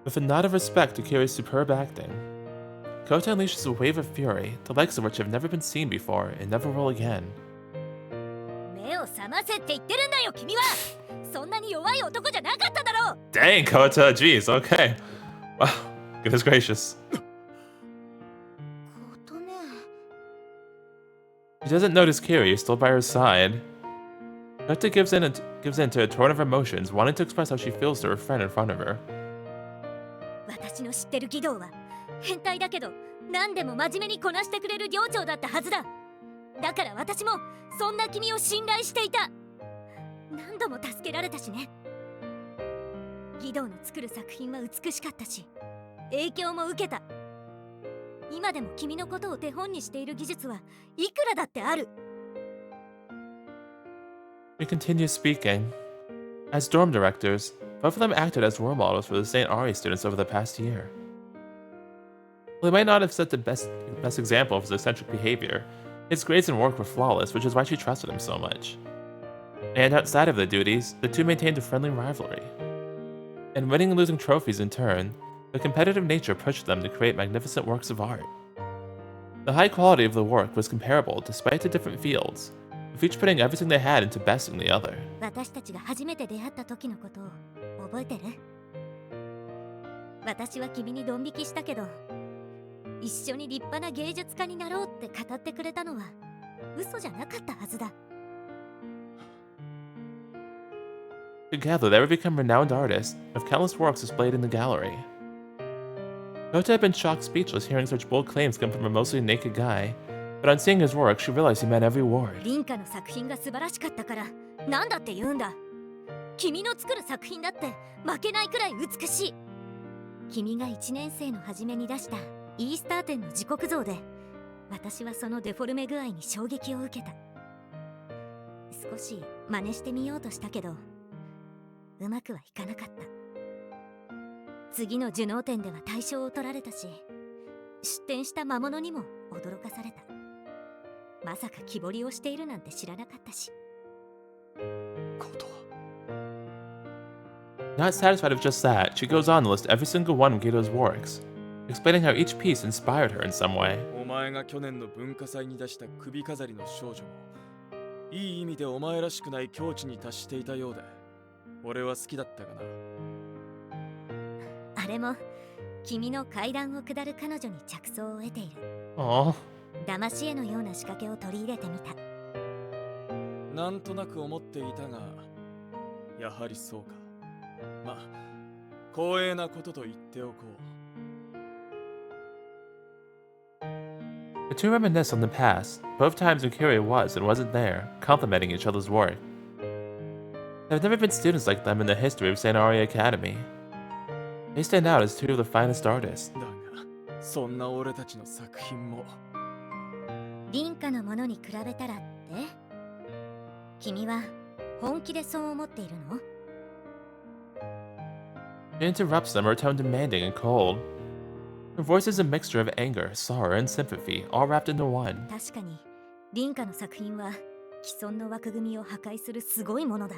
With a nod of respect to Kiri's superb acting, Kota unleashes a wave of fury, the likes of which have never been seen before and never will again. 目を覚ませって言ってるんだよ、君は。そんなに弱い男じゃなかっただろう。Dang, Kota, jeez, okay. Wow, goodness gracious. ことね。 She doesn't notice Kiri is still by her side. Kota gives in to a torrent of emotions, wanting to express how she feels to her friend in front of her. 私の知ってる義堂は変態だけど何でも真面目にこなしてくれる寮長だったはずだ。だから私もそんな君を信頼していた。何度も助けられたしね。義堂の作る作品は美しかったし、影響も受けた。今でも君のことを手本にしている技術はいくらだってある。We continue speaking. As dorm directors, both of them acted as role models for the St. Ari students over the past year. While they might not have set the best example of his eccentric behavior, his grades and work were flawless, which is why she trusted him so much. And outside of the duties, the two maintained a friendly rivalry. And winning and losing trophies in turn, the competitive nature pushed them to create magnificent works of art. The high quality of the work was comparable despite the different fields, with each putting everything they had into besting the other. 私たちが初めて出会った時のことを覚えてる？私は君にドン引きしたけど、一緒に立派な芸術家になろうって語ってくれたのは嘘じゃなかったはずだ。Together, they would become renowned artists, with countless works displayed in the gallery. Kota had been shocked speechless hearing such bold claims come from a mostly naked guy, but on seeing his work, she realized he meant every word. 凛花の作品が素晴らしかったからなんだって言うんだ。君の作る作品だって負けないくらい美しい。君が1年生の初めに出したイースター展の時刻像で、私はそのデフォルメ具合に衝撃を受けた。少し真似してみようとしたけど、うまくはいかなかった。次のジュノー展では大賞を取られたし、出展した魔物にも驚かされた。まさか木彫りをしているなんて知らなかったし。Not satisfied with just that, she goes on to list every single one of Geto's works, explaining how each piece inspired her in some way. お前が去年の文化祭に出した首飾りの少女も、いい意味でお前らしくない境地に達していたようで、俺は好きだったがな。あれも君の階段を下る彼女に着想を得ている。Aww. 騙し絵のような仕掛けを取り入れてみた。なんとなく思っていたが、やはりそうか。まあ、光栄なことと言っておこう。 The two reminisce on the past, both times when Kyrie was and wasn't there, complimenting each other's work. There have never been students like them in the history of St. Ari Academy. They stand out as two of the finest artists. だが、そんな俺たちの作品も。凛花のものに比べたらって？君は本気でそう思っているの？ She interrupts them, her tone demanding and cold. Her voice is a mixture of anger, sorrow, and sympathy, all wrapped into one. 確かに凛花の作品は既存の枠組みを破壊するすごいものだ。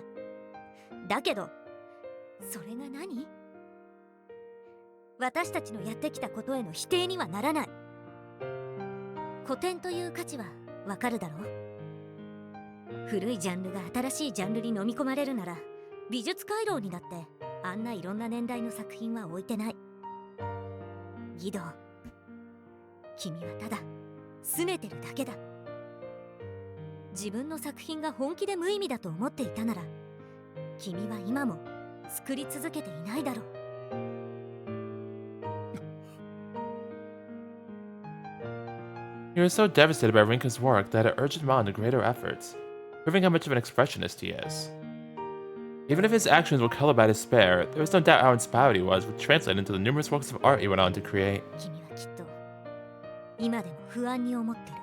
だけどそれが何？私たちのやってきたことへの否定にはならない。古典という価値はわかるだろう。古いジャンルが新しいジャンルに飲み込まれるなら、美術回廊にだってあんないろんな年代の作品は置いてない。義堂、君はただ拗ねてるだけだ。自分の作品が本気で無意味だと思っていたなら、君は今も作り続けていないだろう。He was so devastated by Rinka's work that it urged him on to greater efforts, proving how much of an expressionist he is. Even if his actions were colored by despair, there was no doubt how inspired he was, which translated into the numerous works of art he went on to create. 君はきっと今でも不安に思ってる。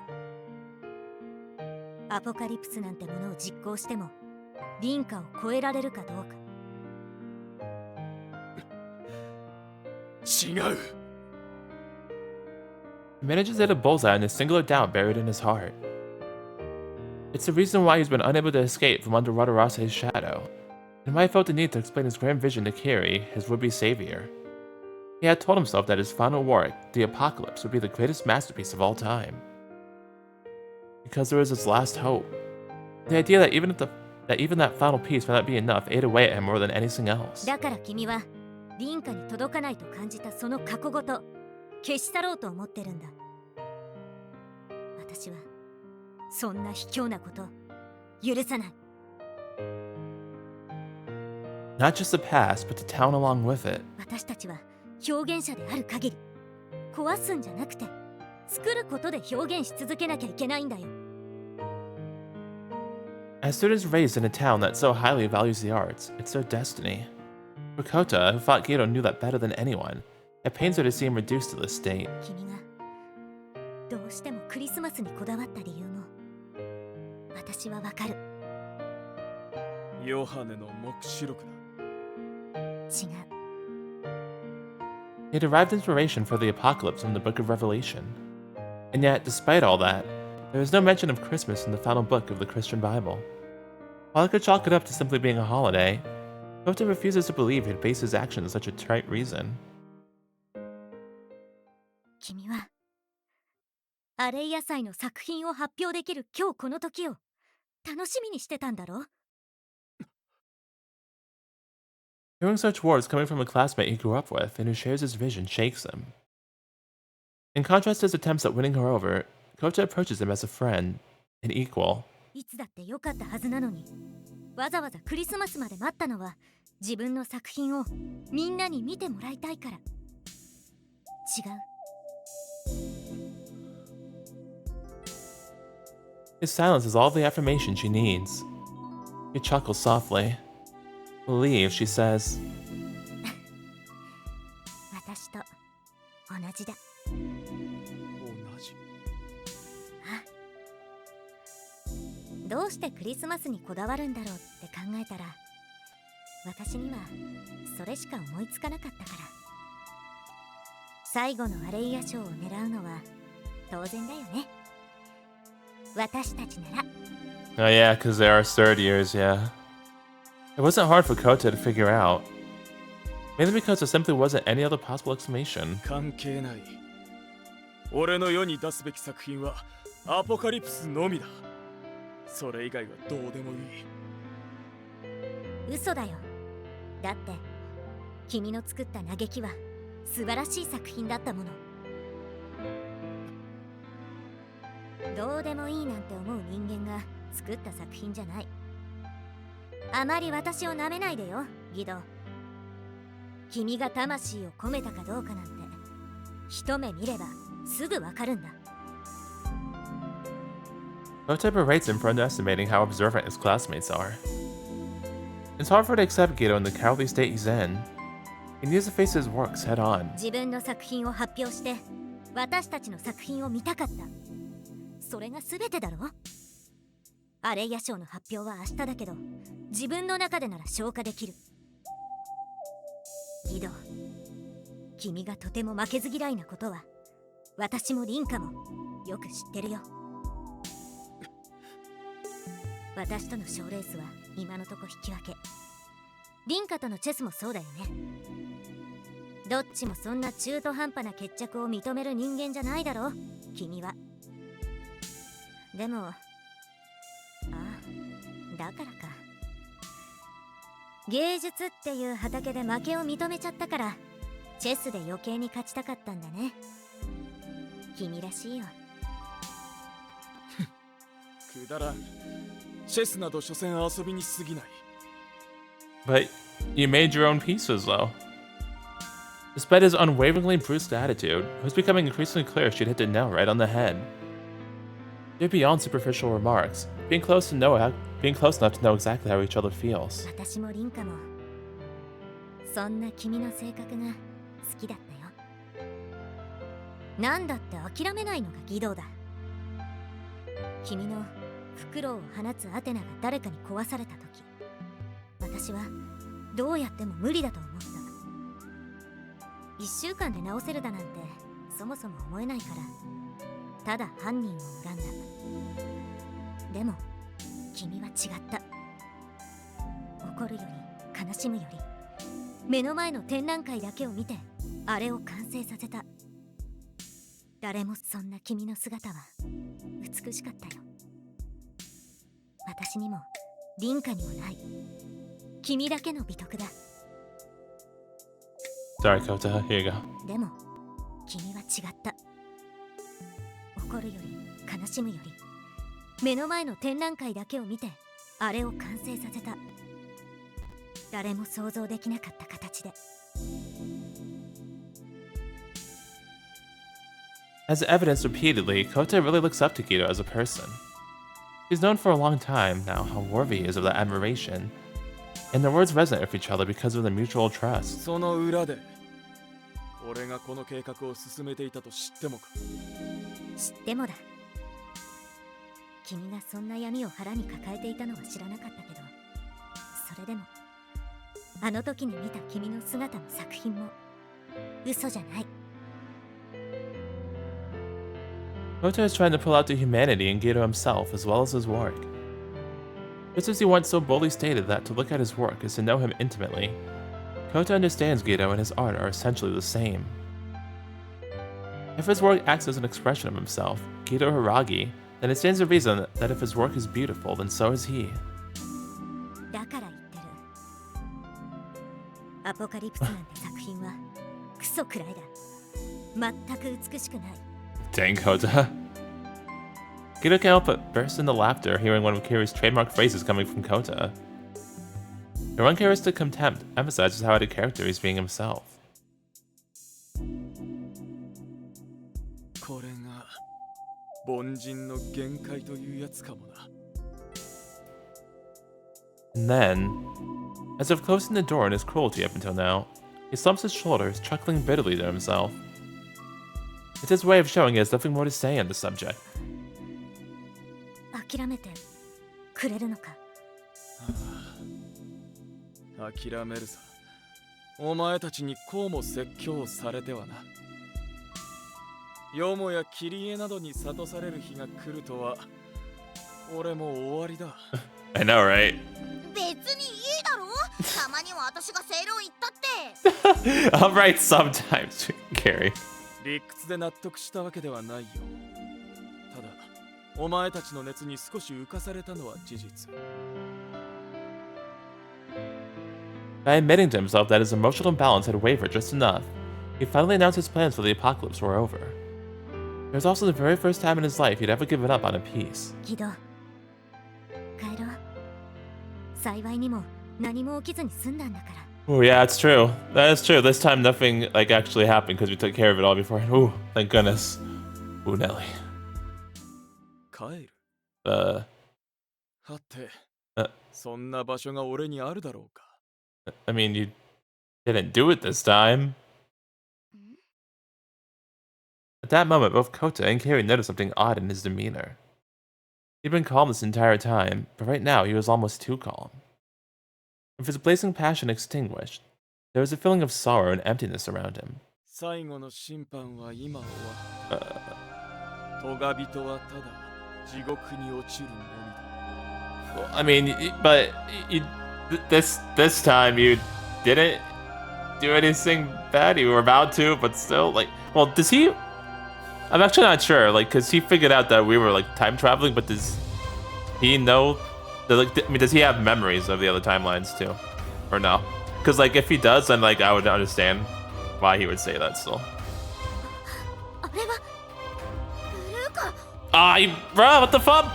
アポカリプスなんてものを実行しても凛花を超えられるかどうか。違う。 He manages to hit a bullseye on the singular doubt buried in his heart. It's the reason why he's been unable to escape from under Radarase's shadow, and why he felt the need to explain his grand vision to Kiri, his would-be savior. He had told himself that his final work, The Apocalypse, would be the greatest masterpiece of all time. Because there was his last hope. The idea that even that final piece might not be enough ate away at him more than anything else. だから君は凛花に届かないと感じたその過去ごと消し去ろうと思ってるんだ。私はそんな卑怯なこと許さない。 Not just the past, but the town along with it. 私たちは表現者である限り、壊すんじゃなくて作ることで表現し続けなきゃいけないんだよ。As students raised in a town that so highly values the arts, it's their destiny. For Kota, who thought Gito knew that better than anyone, it pains her to see him reduced to this state. 君がどうしてもクリスマスにこだわった理由も私はわかる。ヨハネの黙示録だ。違う。 He derived inspiration for the apocalypse from the Book of Revelation. And yet, despite all that, there is no mention of Christmas in the final book of the Christian Bible. While I could chalk it up to simply being a holiday, Kota refuses to believe he'd base his actions on such a trite reason. 君はアレイヤ祭の作品を発表できる今日この時を楽しみにしてたんだろ？ Hearing such words coming from a classmate he grew up with and who shares his vision shakes him. In contrast to his attempts at winning her over, Kota approaches him as a friend, an equal. いつだってよかったはずなのに、わざわざクリスマスまで待ったのは自分の作品をみんなに見てもらいたいから。違う。 His silence is all the affirmation she needs. He chuckles softly. Relieved, she says, 私と同じだ。同じ。どうしてクリスマスにこだわるんだろうって考えたら、私にはそれしか思いつかなかったから。最後のアレイヤ賞を狙うのは当然だよね。私たちなら。 Oh yeah, because they are third years, yeah. It wasn't hard for Kota to figure out. Mainly because there simply wasn't any other possible explanation. 関係ない。俺の世に出すべき作品はアポカリプスのみだ。それ以外はどうでもいい。嘘だよ。だって君の作った嘆きは素晴らしい作品だったもの。どうでもいいなんて思う人間が作った作品じゃない。あまり私を舐めないでよ、ギド。君が魂を込めたかどうかなんて一目見ればすぐわかるんだ。 Kota berates him for underestimating how observant his classmates are. It's hard for her to accept Gito in the cowardly state he's in. He needs to face his works head on. 自分の作品を発表して私たちの作品を見たかった。それが全てだろ。アレイヤ賞の発表は明日だけど、自分の中でなら消化できる。ギド、君がとても負けず嫌いなことは私もリンカもよく知ってるよ。私との賞レースは今のとこ引き分け。リンカとのチェスもそうだよね。どっちもそんな中途半端な決着を認める人間じゃないだろ、君は。でも、ああ、だからか。芸術っていう畑で負けを認めちゃったから、チェスで余計に勝ちたかったんだね。君らしいよ。くだらん。チェスなど所詮遊びに過ぎない。 But you made your own pieces, though. Despite his unwaveringly brusque attitude, it was becoming increasingly clear she'd hit the nail right on the head. They're beyond superficial remarks, being close enough to know exactly how each other feels. 私もリンカもそんな君の性格が好きだったよ。なんだって諦めないのが義道だ。君のフクロウを放つアテナが誰かに壊された時、私はどうやっても無理だと思った。1週間で直せるだなんてそもそも思えないから、ただ犯人を恨んだ。でも君は違った。怒るより悲しむより目の前の展覧会だけを見てあれを完成させた。誰もそんな君の姿は美しかったよ。私にもリンカにもない君だけの美徳だ。 Sorry, Kota. Here you go. でも君は違った。怒るより悲しむより目の前の展覧会だけを見てあれを完成させた。誰も想像できなかった形で。 As evidenced repeatedly, Kota really looks up to Gito as a person. He's known for a long time now how worthy he is of that admiration, and their words resonate with each other because of their mutual trust. その裏で俺がこの計画を進めていたと知ってもか。知ってもだ。君がそんな闇を腹に抱えていたのは知らなかったけど、それでもあの時に見た君の姿の作品も嘘じゃない。Kota is trying to pull out the humanity in Geto himself as well as his work. Just as he once so boldly stated that to look at his work is to know him intimately, Kota understands Geto and his art are essentially the same. If his work acts as an expression of himself, Geto Hiragi, then it stands to reason that if his work is beautiful, then so is he. だから言ってる。アポカリプスなんて作品はクソくらいだ。全く美しくない。Dang, Kota. Geto can't help but burst into laughter hearing one of Kiri's trademark phrases coming from Kota. Her uncharacteristic contempt emphasizes how out of character he's being himself. これが凡人の限界というやつかもな。And then, as if closing the door in his cruelty up until now, he slumps his shoulders, chuckling bitterly to himself. It's his way of showing he has nothing more to say on the subject. 諦めてくれるのか。諦めるさ。お前たちにこうも説教されてはな。よもや切り絵などに諭される日が来るとは、俺も終わりだ。I know, right? 別にいいだろ。たまには私が正論言ったって。I'll write sometimes, Carrie. 理屈で納得したわけではないよ。ただ、お前たちの熱に少し浮かされたのは事実。By admitting to himself that his emotional balance had wavered just enough, he finally announced his plans for the apocalypse were over. It was also the very first time in his life he'd ever given up on a piece. ギド、帰ろう。幸いにも何も起きずに済んだんだから。Oh yeah, it's true. That is true. This time nothing like actually happened because we took care of it all before. Ooh, thank goodness. Ooh, Nelly. 帰る。 Uh, はて、そんな場所が俺にあるだろうか。I mean, you didn't do it this time. At that moment, both Kota and Kiri noticed something odd in his demeanor. He'd been calm this entire time, but right now he was almost too calm. With his blazing passion extinguished, there was a feeling of sorrow and emptiness around him. 最後の審判は今終わった。トガ人はただ地獄に落ちるのみだ。Well, I mean, but this time you didn't do anything bad. You were about to, but still, like, well, does he? I'm actually not sure, like, cause he figured out that we were like time traveling, but does he know? Like, I mean, does he have memories of the other timelines too, or no? Cause like, if he does, then like I would understand why he would say that still. あれはブルーか。Bro, what the fuck?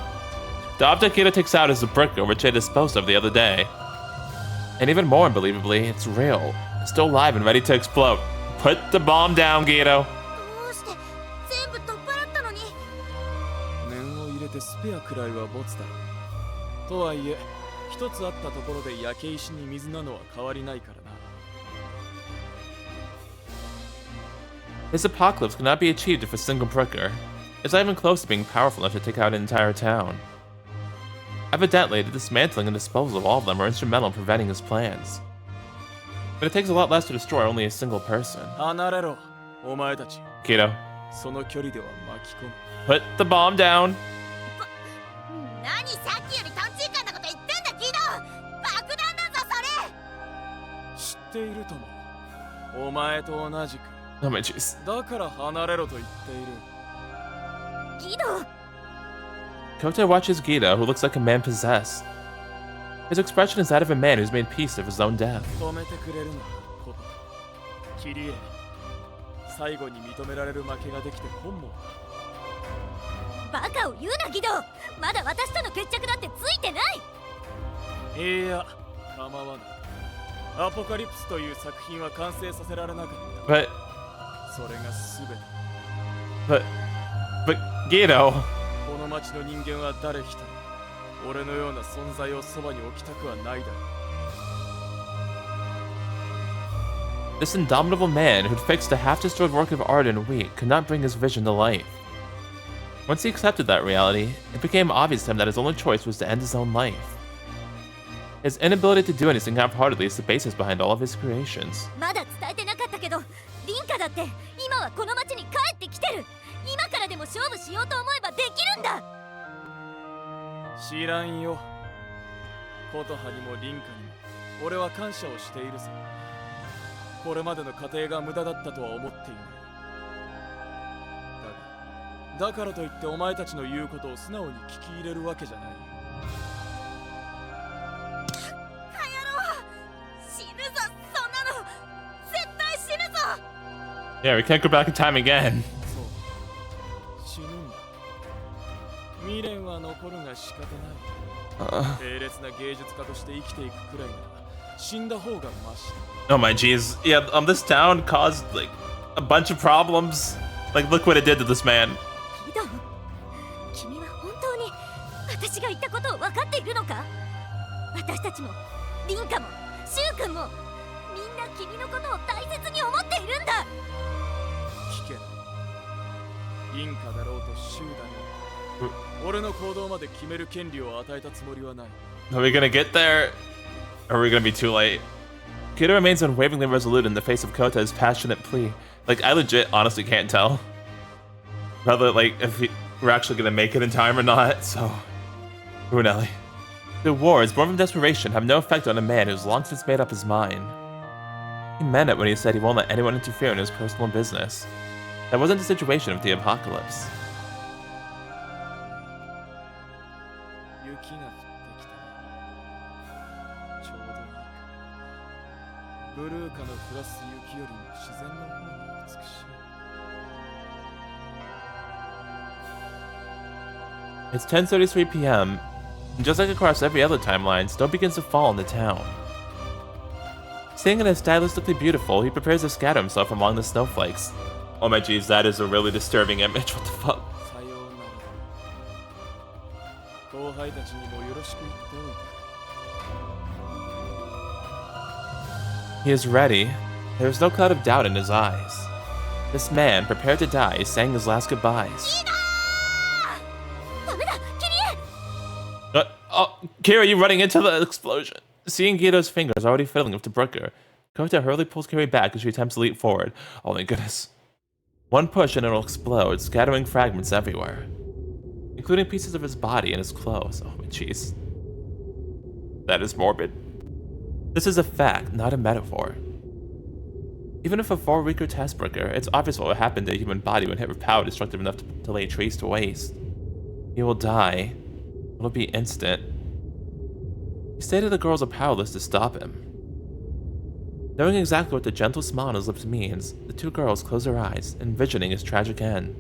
The object Geto takes out is the brick which I disposed of the other day. And even more unbelievably, it's real. It's still alive and ready to explode. Put the bomb down, Geto. どうして全部取っ払ったのに。念を入れてスペアくらいは持つだろう。とはいえ、一つあったところで焼け石に水なのは変わりないからな。This apocalypse cannot be achieved with a single pricker. It's not even close to being powerful enough to take out an entire town. Evidently, the dismantling and disposal of all of them are instrumental in preventing his plans. But it takes a lot less to destroy only a single person. 離れろ、お前たち。Geto, その距離では巻き込む。 put the bomb down. 何さっきよりトンチンカンなこと言ってんだギド。爆弾だぞそれ。知っているとも。お前と同じく。 Oh my jeez. だから離れろと言っている。ギド。Kota watches Geto, who looks like a man possessed. His expression is that of a man who's made peace of his own death. 止めてくれるな、コト。キリエ。最後に認められる負けができて本望だ。バカを言うなギド。まだ私との決着だってついてない。いや、構わない。アポカリプスという作品は完成させられなかった。 But, それが全て。 but Geto. この町の人間は誰一人俺のような存在をそばに置きたくはないだろう。 This indomitable man who'd fixed a half-destroyed work of art in a week could not bring his vision to life. Once he accepted that reality, it became obvious to him that his only choice was to end his own life. His inability to do anything half-heartedly is the basis behind all of his creations. まだ伝えてなかったけど、リンカだって今はこの町に帰ってきてる。今からでも勝負しようと思えばできるんだ。知らんよ。琴葉にもリンカにも俺は感謝をしているさ。これまでの過程が無駄だったとは思っていない。だからといってお前たちの言うことを素直に聞き入れるわけじゃない。 Yeah, we can't go back in time again. そう。死ぬんだ。未練は残るが仕方ない。並列な芸術家として生きていくくらいなら死んだ方がマシだ。 Oh my jeez. Yeah, this town caused, like, a bunch of problems. Like, look what it did to this man. リド、君は本当に私が言ったことを分かっているのか？私たちも、リンカも、シュウ君も、みんな君のことを大切に思っているんだ。 聞け。インカだろうとシュウだろうと、俺の行動まで決める権利を与えたつもりはない。 Are we gonna get there? Or are we gonna be too late? Kida remains unwaveringly resolute in the face of Kota's passionate plea. Like, I legit honestly can't tell whether, like, if we're actually gonna make it in time or not, so... Runelli. The wars, born from desperation, have no effect on a man who's long since made up his mind. He meant it when he said he won't let anyone interfere in his personal business. That wasn't the situation of the apocalypse. 雪が降ってきたらちょうどいいか。ブルーカの降らす雪よりも自然の方が美しい。 It's 10:33 p.m. And just like across every other timeline, snow begins to fall in the town. Staying in a stylistically beautiful, he prepares to scatter himself among the snowflakes. Oh my jeez, that is a really disturbing image. What the fuck? さようなら。後輩たちにもよろしく言っておいて。 He is ready. There is no cloud of doubt in his eyes. This man, prepared to die, is saying his last goodbyes. ダメだ、キリエ。 Oh, Kira, you running into the explosion. Seeing Guido's fingers already fiddling with the brooker, Kota hurriedly pulls Kiri back as she attempts to leap forward. Oh my goodness. One push and it'll explode, scattering fragments everywhere, including pieces of his body and his clothes. Oh my jeez. That is morbid. This is a fact, not a metaphor. Even if a far weaker test brooker, it's obvious what would happen to a human body when hit with power destructive enough to lay trees to waste. He will die. It'll be instant. He stated the girls are powerless to stop him. Knowing exactly what the gentle smile on his lips means, the two girls close their eyes, envisioning his tragic end.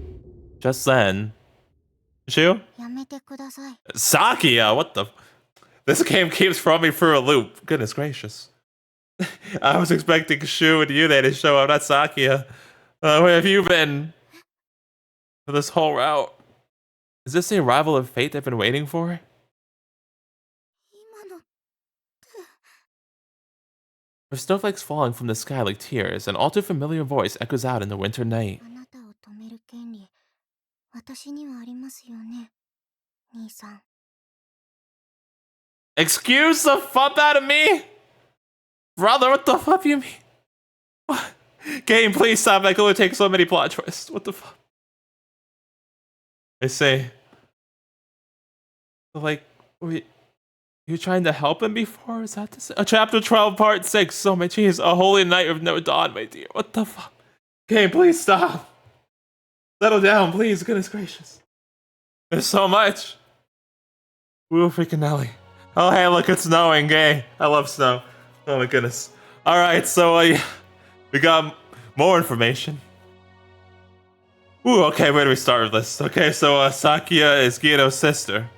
Just then... Shu? やめてください。 Sakia, what the... This game keeps throwing me through a loop. Goodness gracious. I was expecting Shu and Yune to show up, not Sakia. Where have you been? For this whole route? Is this the arrival of fate they've been waiting for? 今の With snowflakes falling from the sky like tears, an all too familiar voice echoes out in the winter night. あなたを止める権利、私にはありますよね、兄さん。 Excuse the fuck out of me? Brother, what the fuck do you mean? What? Game, please stop. I can only take so many plot twists. What the fuck? I say... Like, wait... You trying to help him before? Is that to say? Chapter 12, part 6. Oh my jeez. A holy night with no dawn, my dear. What the fuck? Game, please stop. Settle down, please. Goodness gracious. There's so much. Ooh, freaking Nelly. Oh, hey, look, it's snowing. Hey, I love snow. Oh my goodness. Alright, so we got more information. Ooh, okay, where do we start with this? Okay, so Sakia is Guido's sister.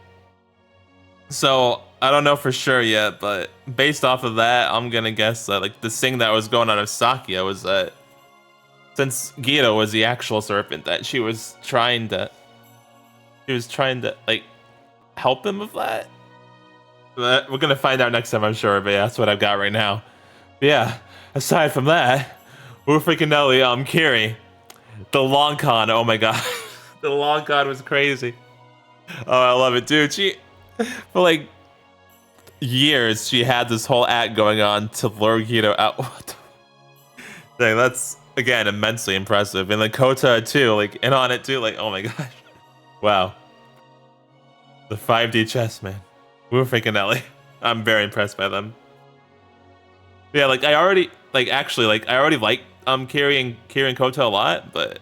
So, I don't know for sure yet, but based off of that, I'm gonna guess that like the thing that was going on with Sakia was that since Guido was the actual serpent, that she was trying to like help him with that. We're gonna find out next time, I'm sure, but yeah, that's what I've got right now. But yeah, aside from that, we're freaking Nelly, Kiri. The long con, oh my god. The long con was crazy. Oh, I love it, dude. She, for like years, she had this whole act going on to lure Gito out. What the... Dang, that's, again, immensely impressive. And then Kota, too, like, in on it, too. Like, oh my gosh. Wow. The 5D chess, man. We were freaking Ellie. I'm very impressed by them. Yeah, like, I already like Kiri and Kota a lot, but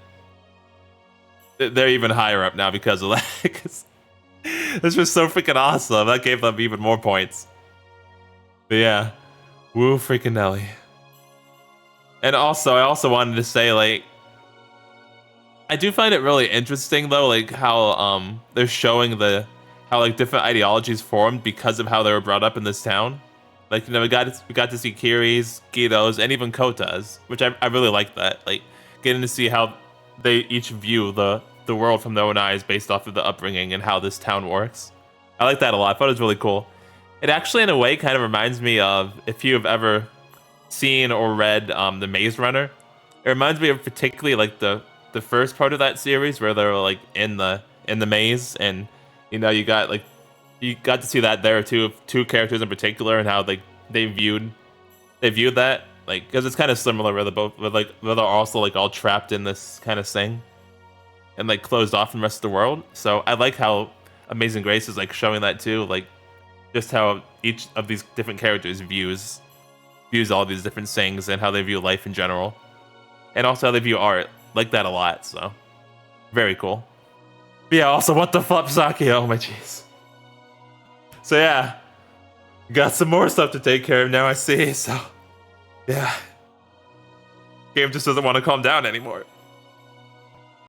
they're even higher up now because of that. This was so freaking awesome. That gave them even more points. But yeah, woo freaking Nelly. And also, I also wanted to say, like, I do find it really interesting though, like how they're showing how like different ideologies formed because of how they were brought up in this town. Like, you know, we got to see Kiri's, Gito's, and even Kota's, which I really like that. Like, getting to see how they each view the world from their own eyes based off of the upbringing and how this town works. I like that a lot. I thought it was really cool. It actually, in a way, kind of reminds me of, if you have ever seen or read The Maze Runner. It reminds me of particularly like the first part of that series where they're like in the maze, and you know, you got to see that there too, of two characters in particular and how they viewed that, like, because it's kind of similar where they're also like all trapped in this kind of thing and like closed off from the rest of the world. So I like how Amazing Grace is like showing that too, like just how each of these different characters views all these different things and how they view life in general, and also how they view art. Like that a lot, so very cool. But yeah, also, what the fuck, Saki? Oh my jeez. So yeah, got some more stuff to take care of now, I see. So yeah, game just doesn't want to calm down anymore.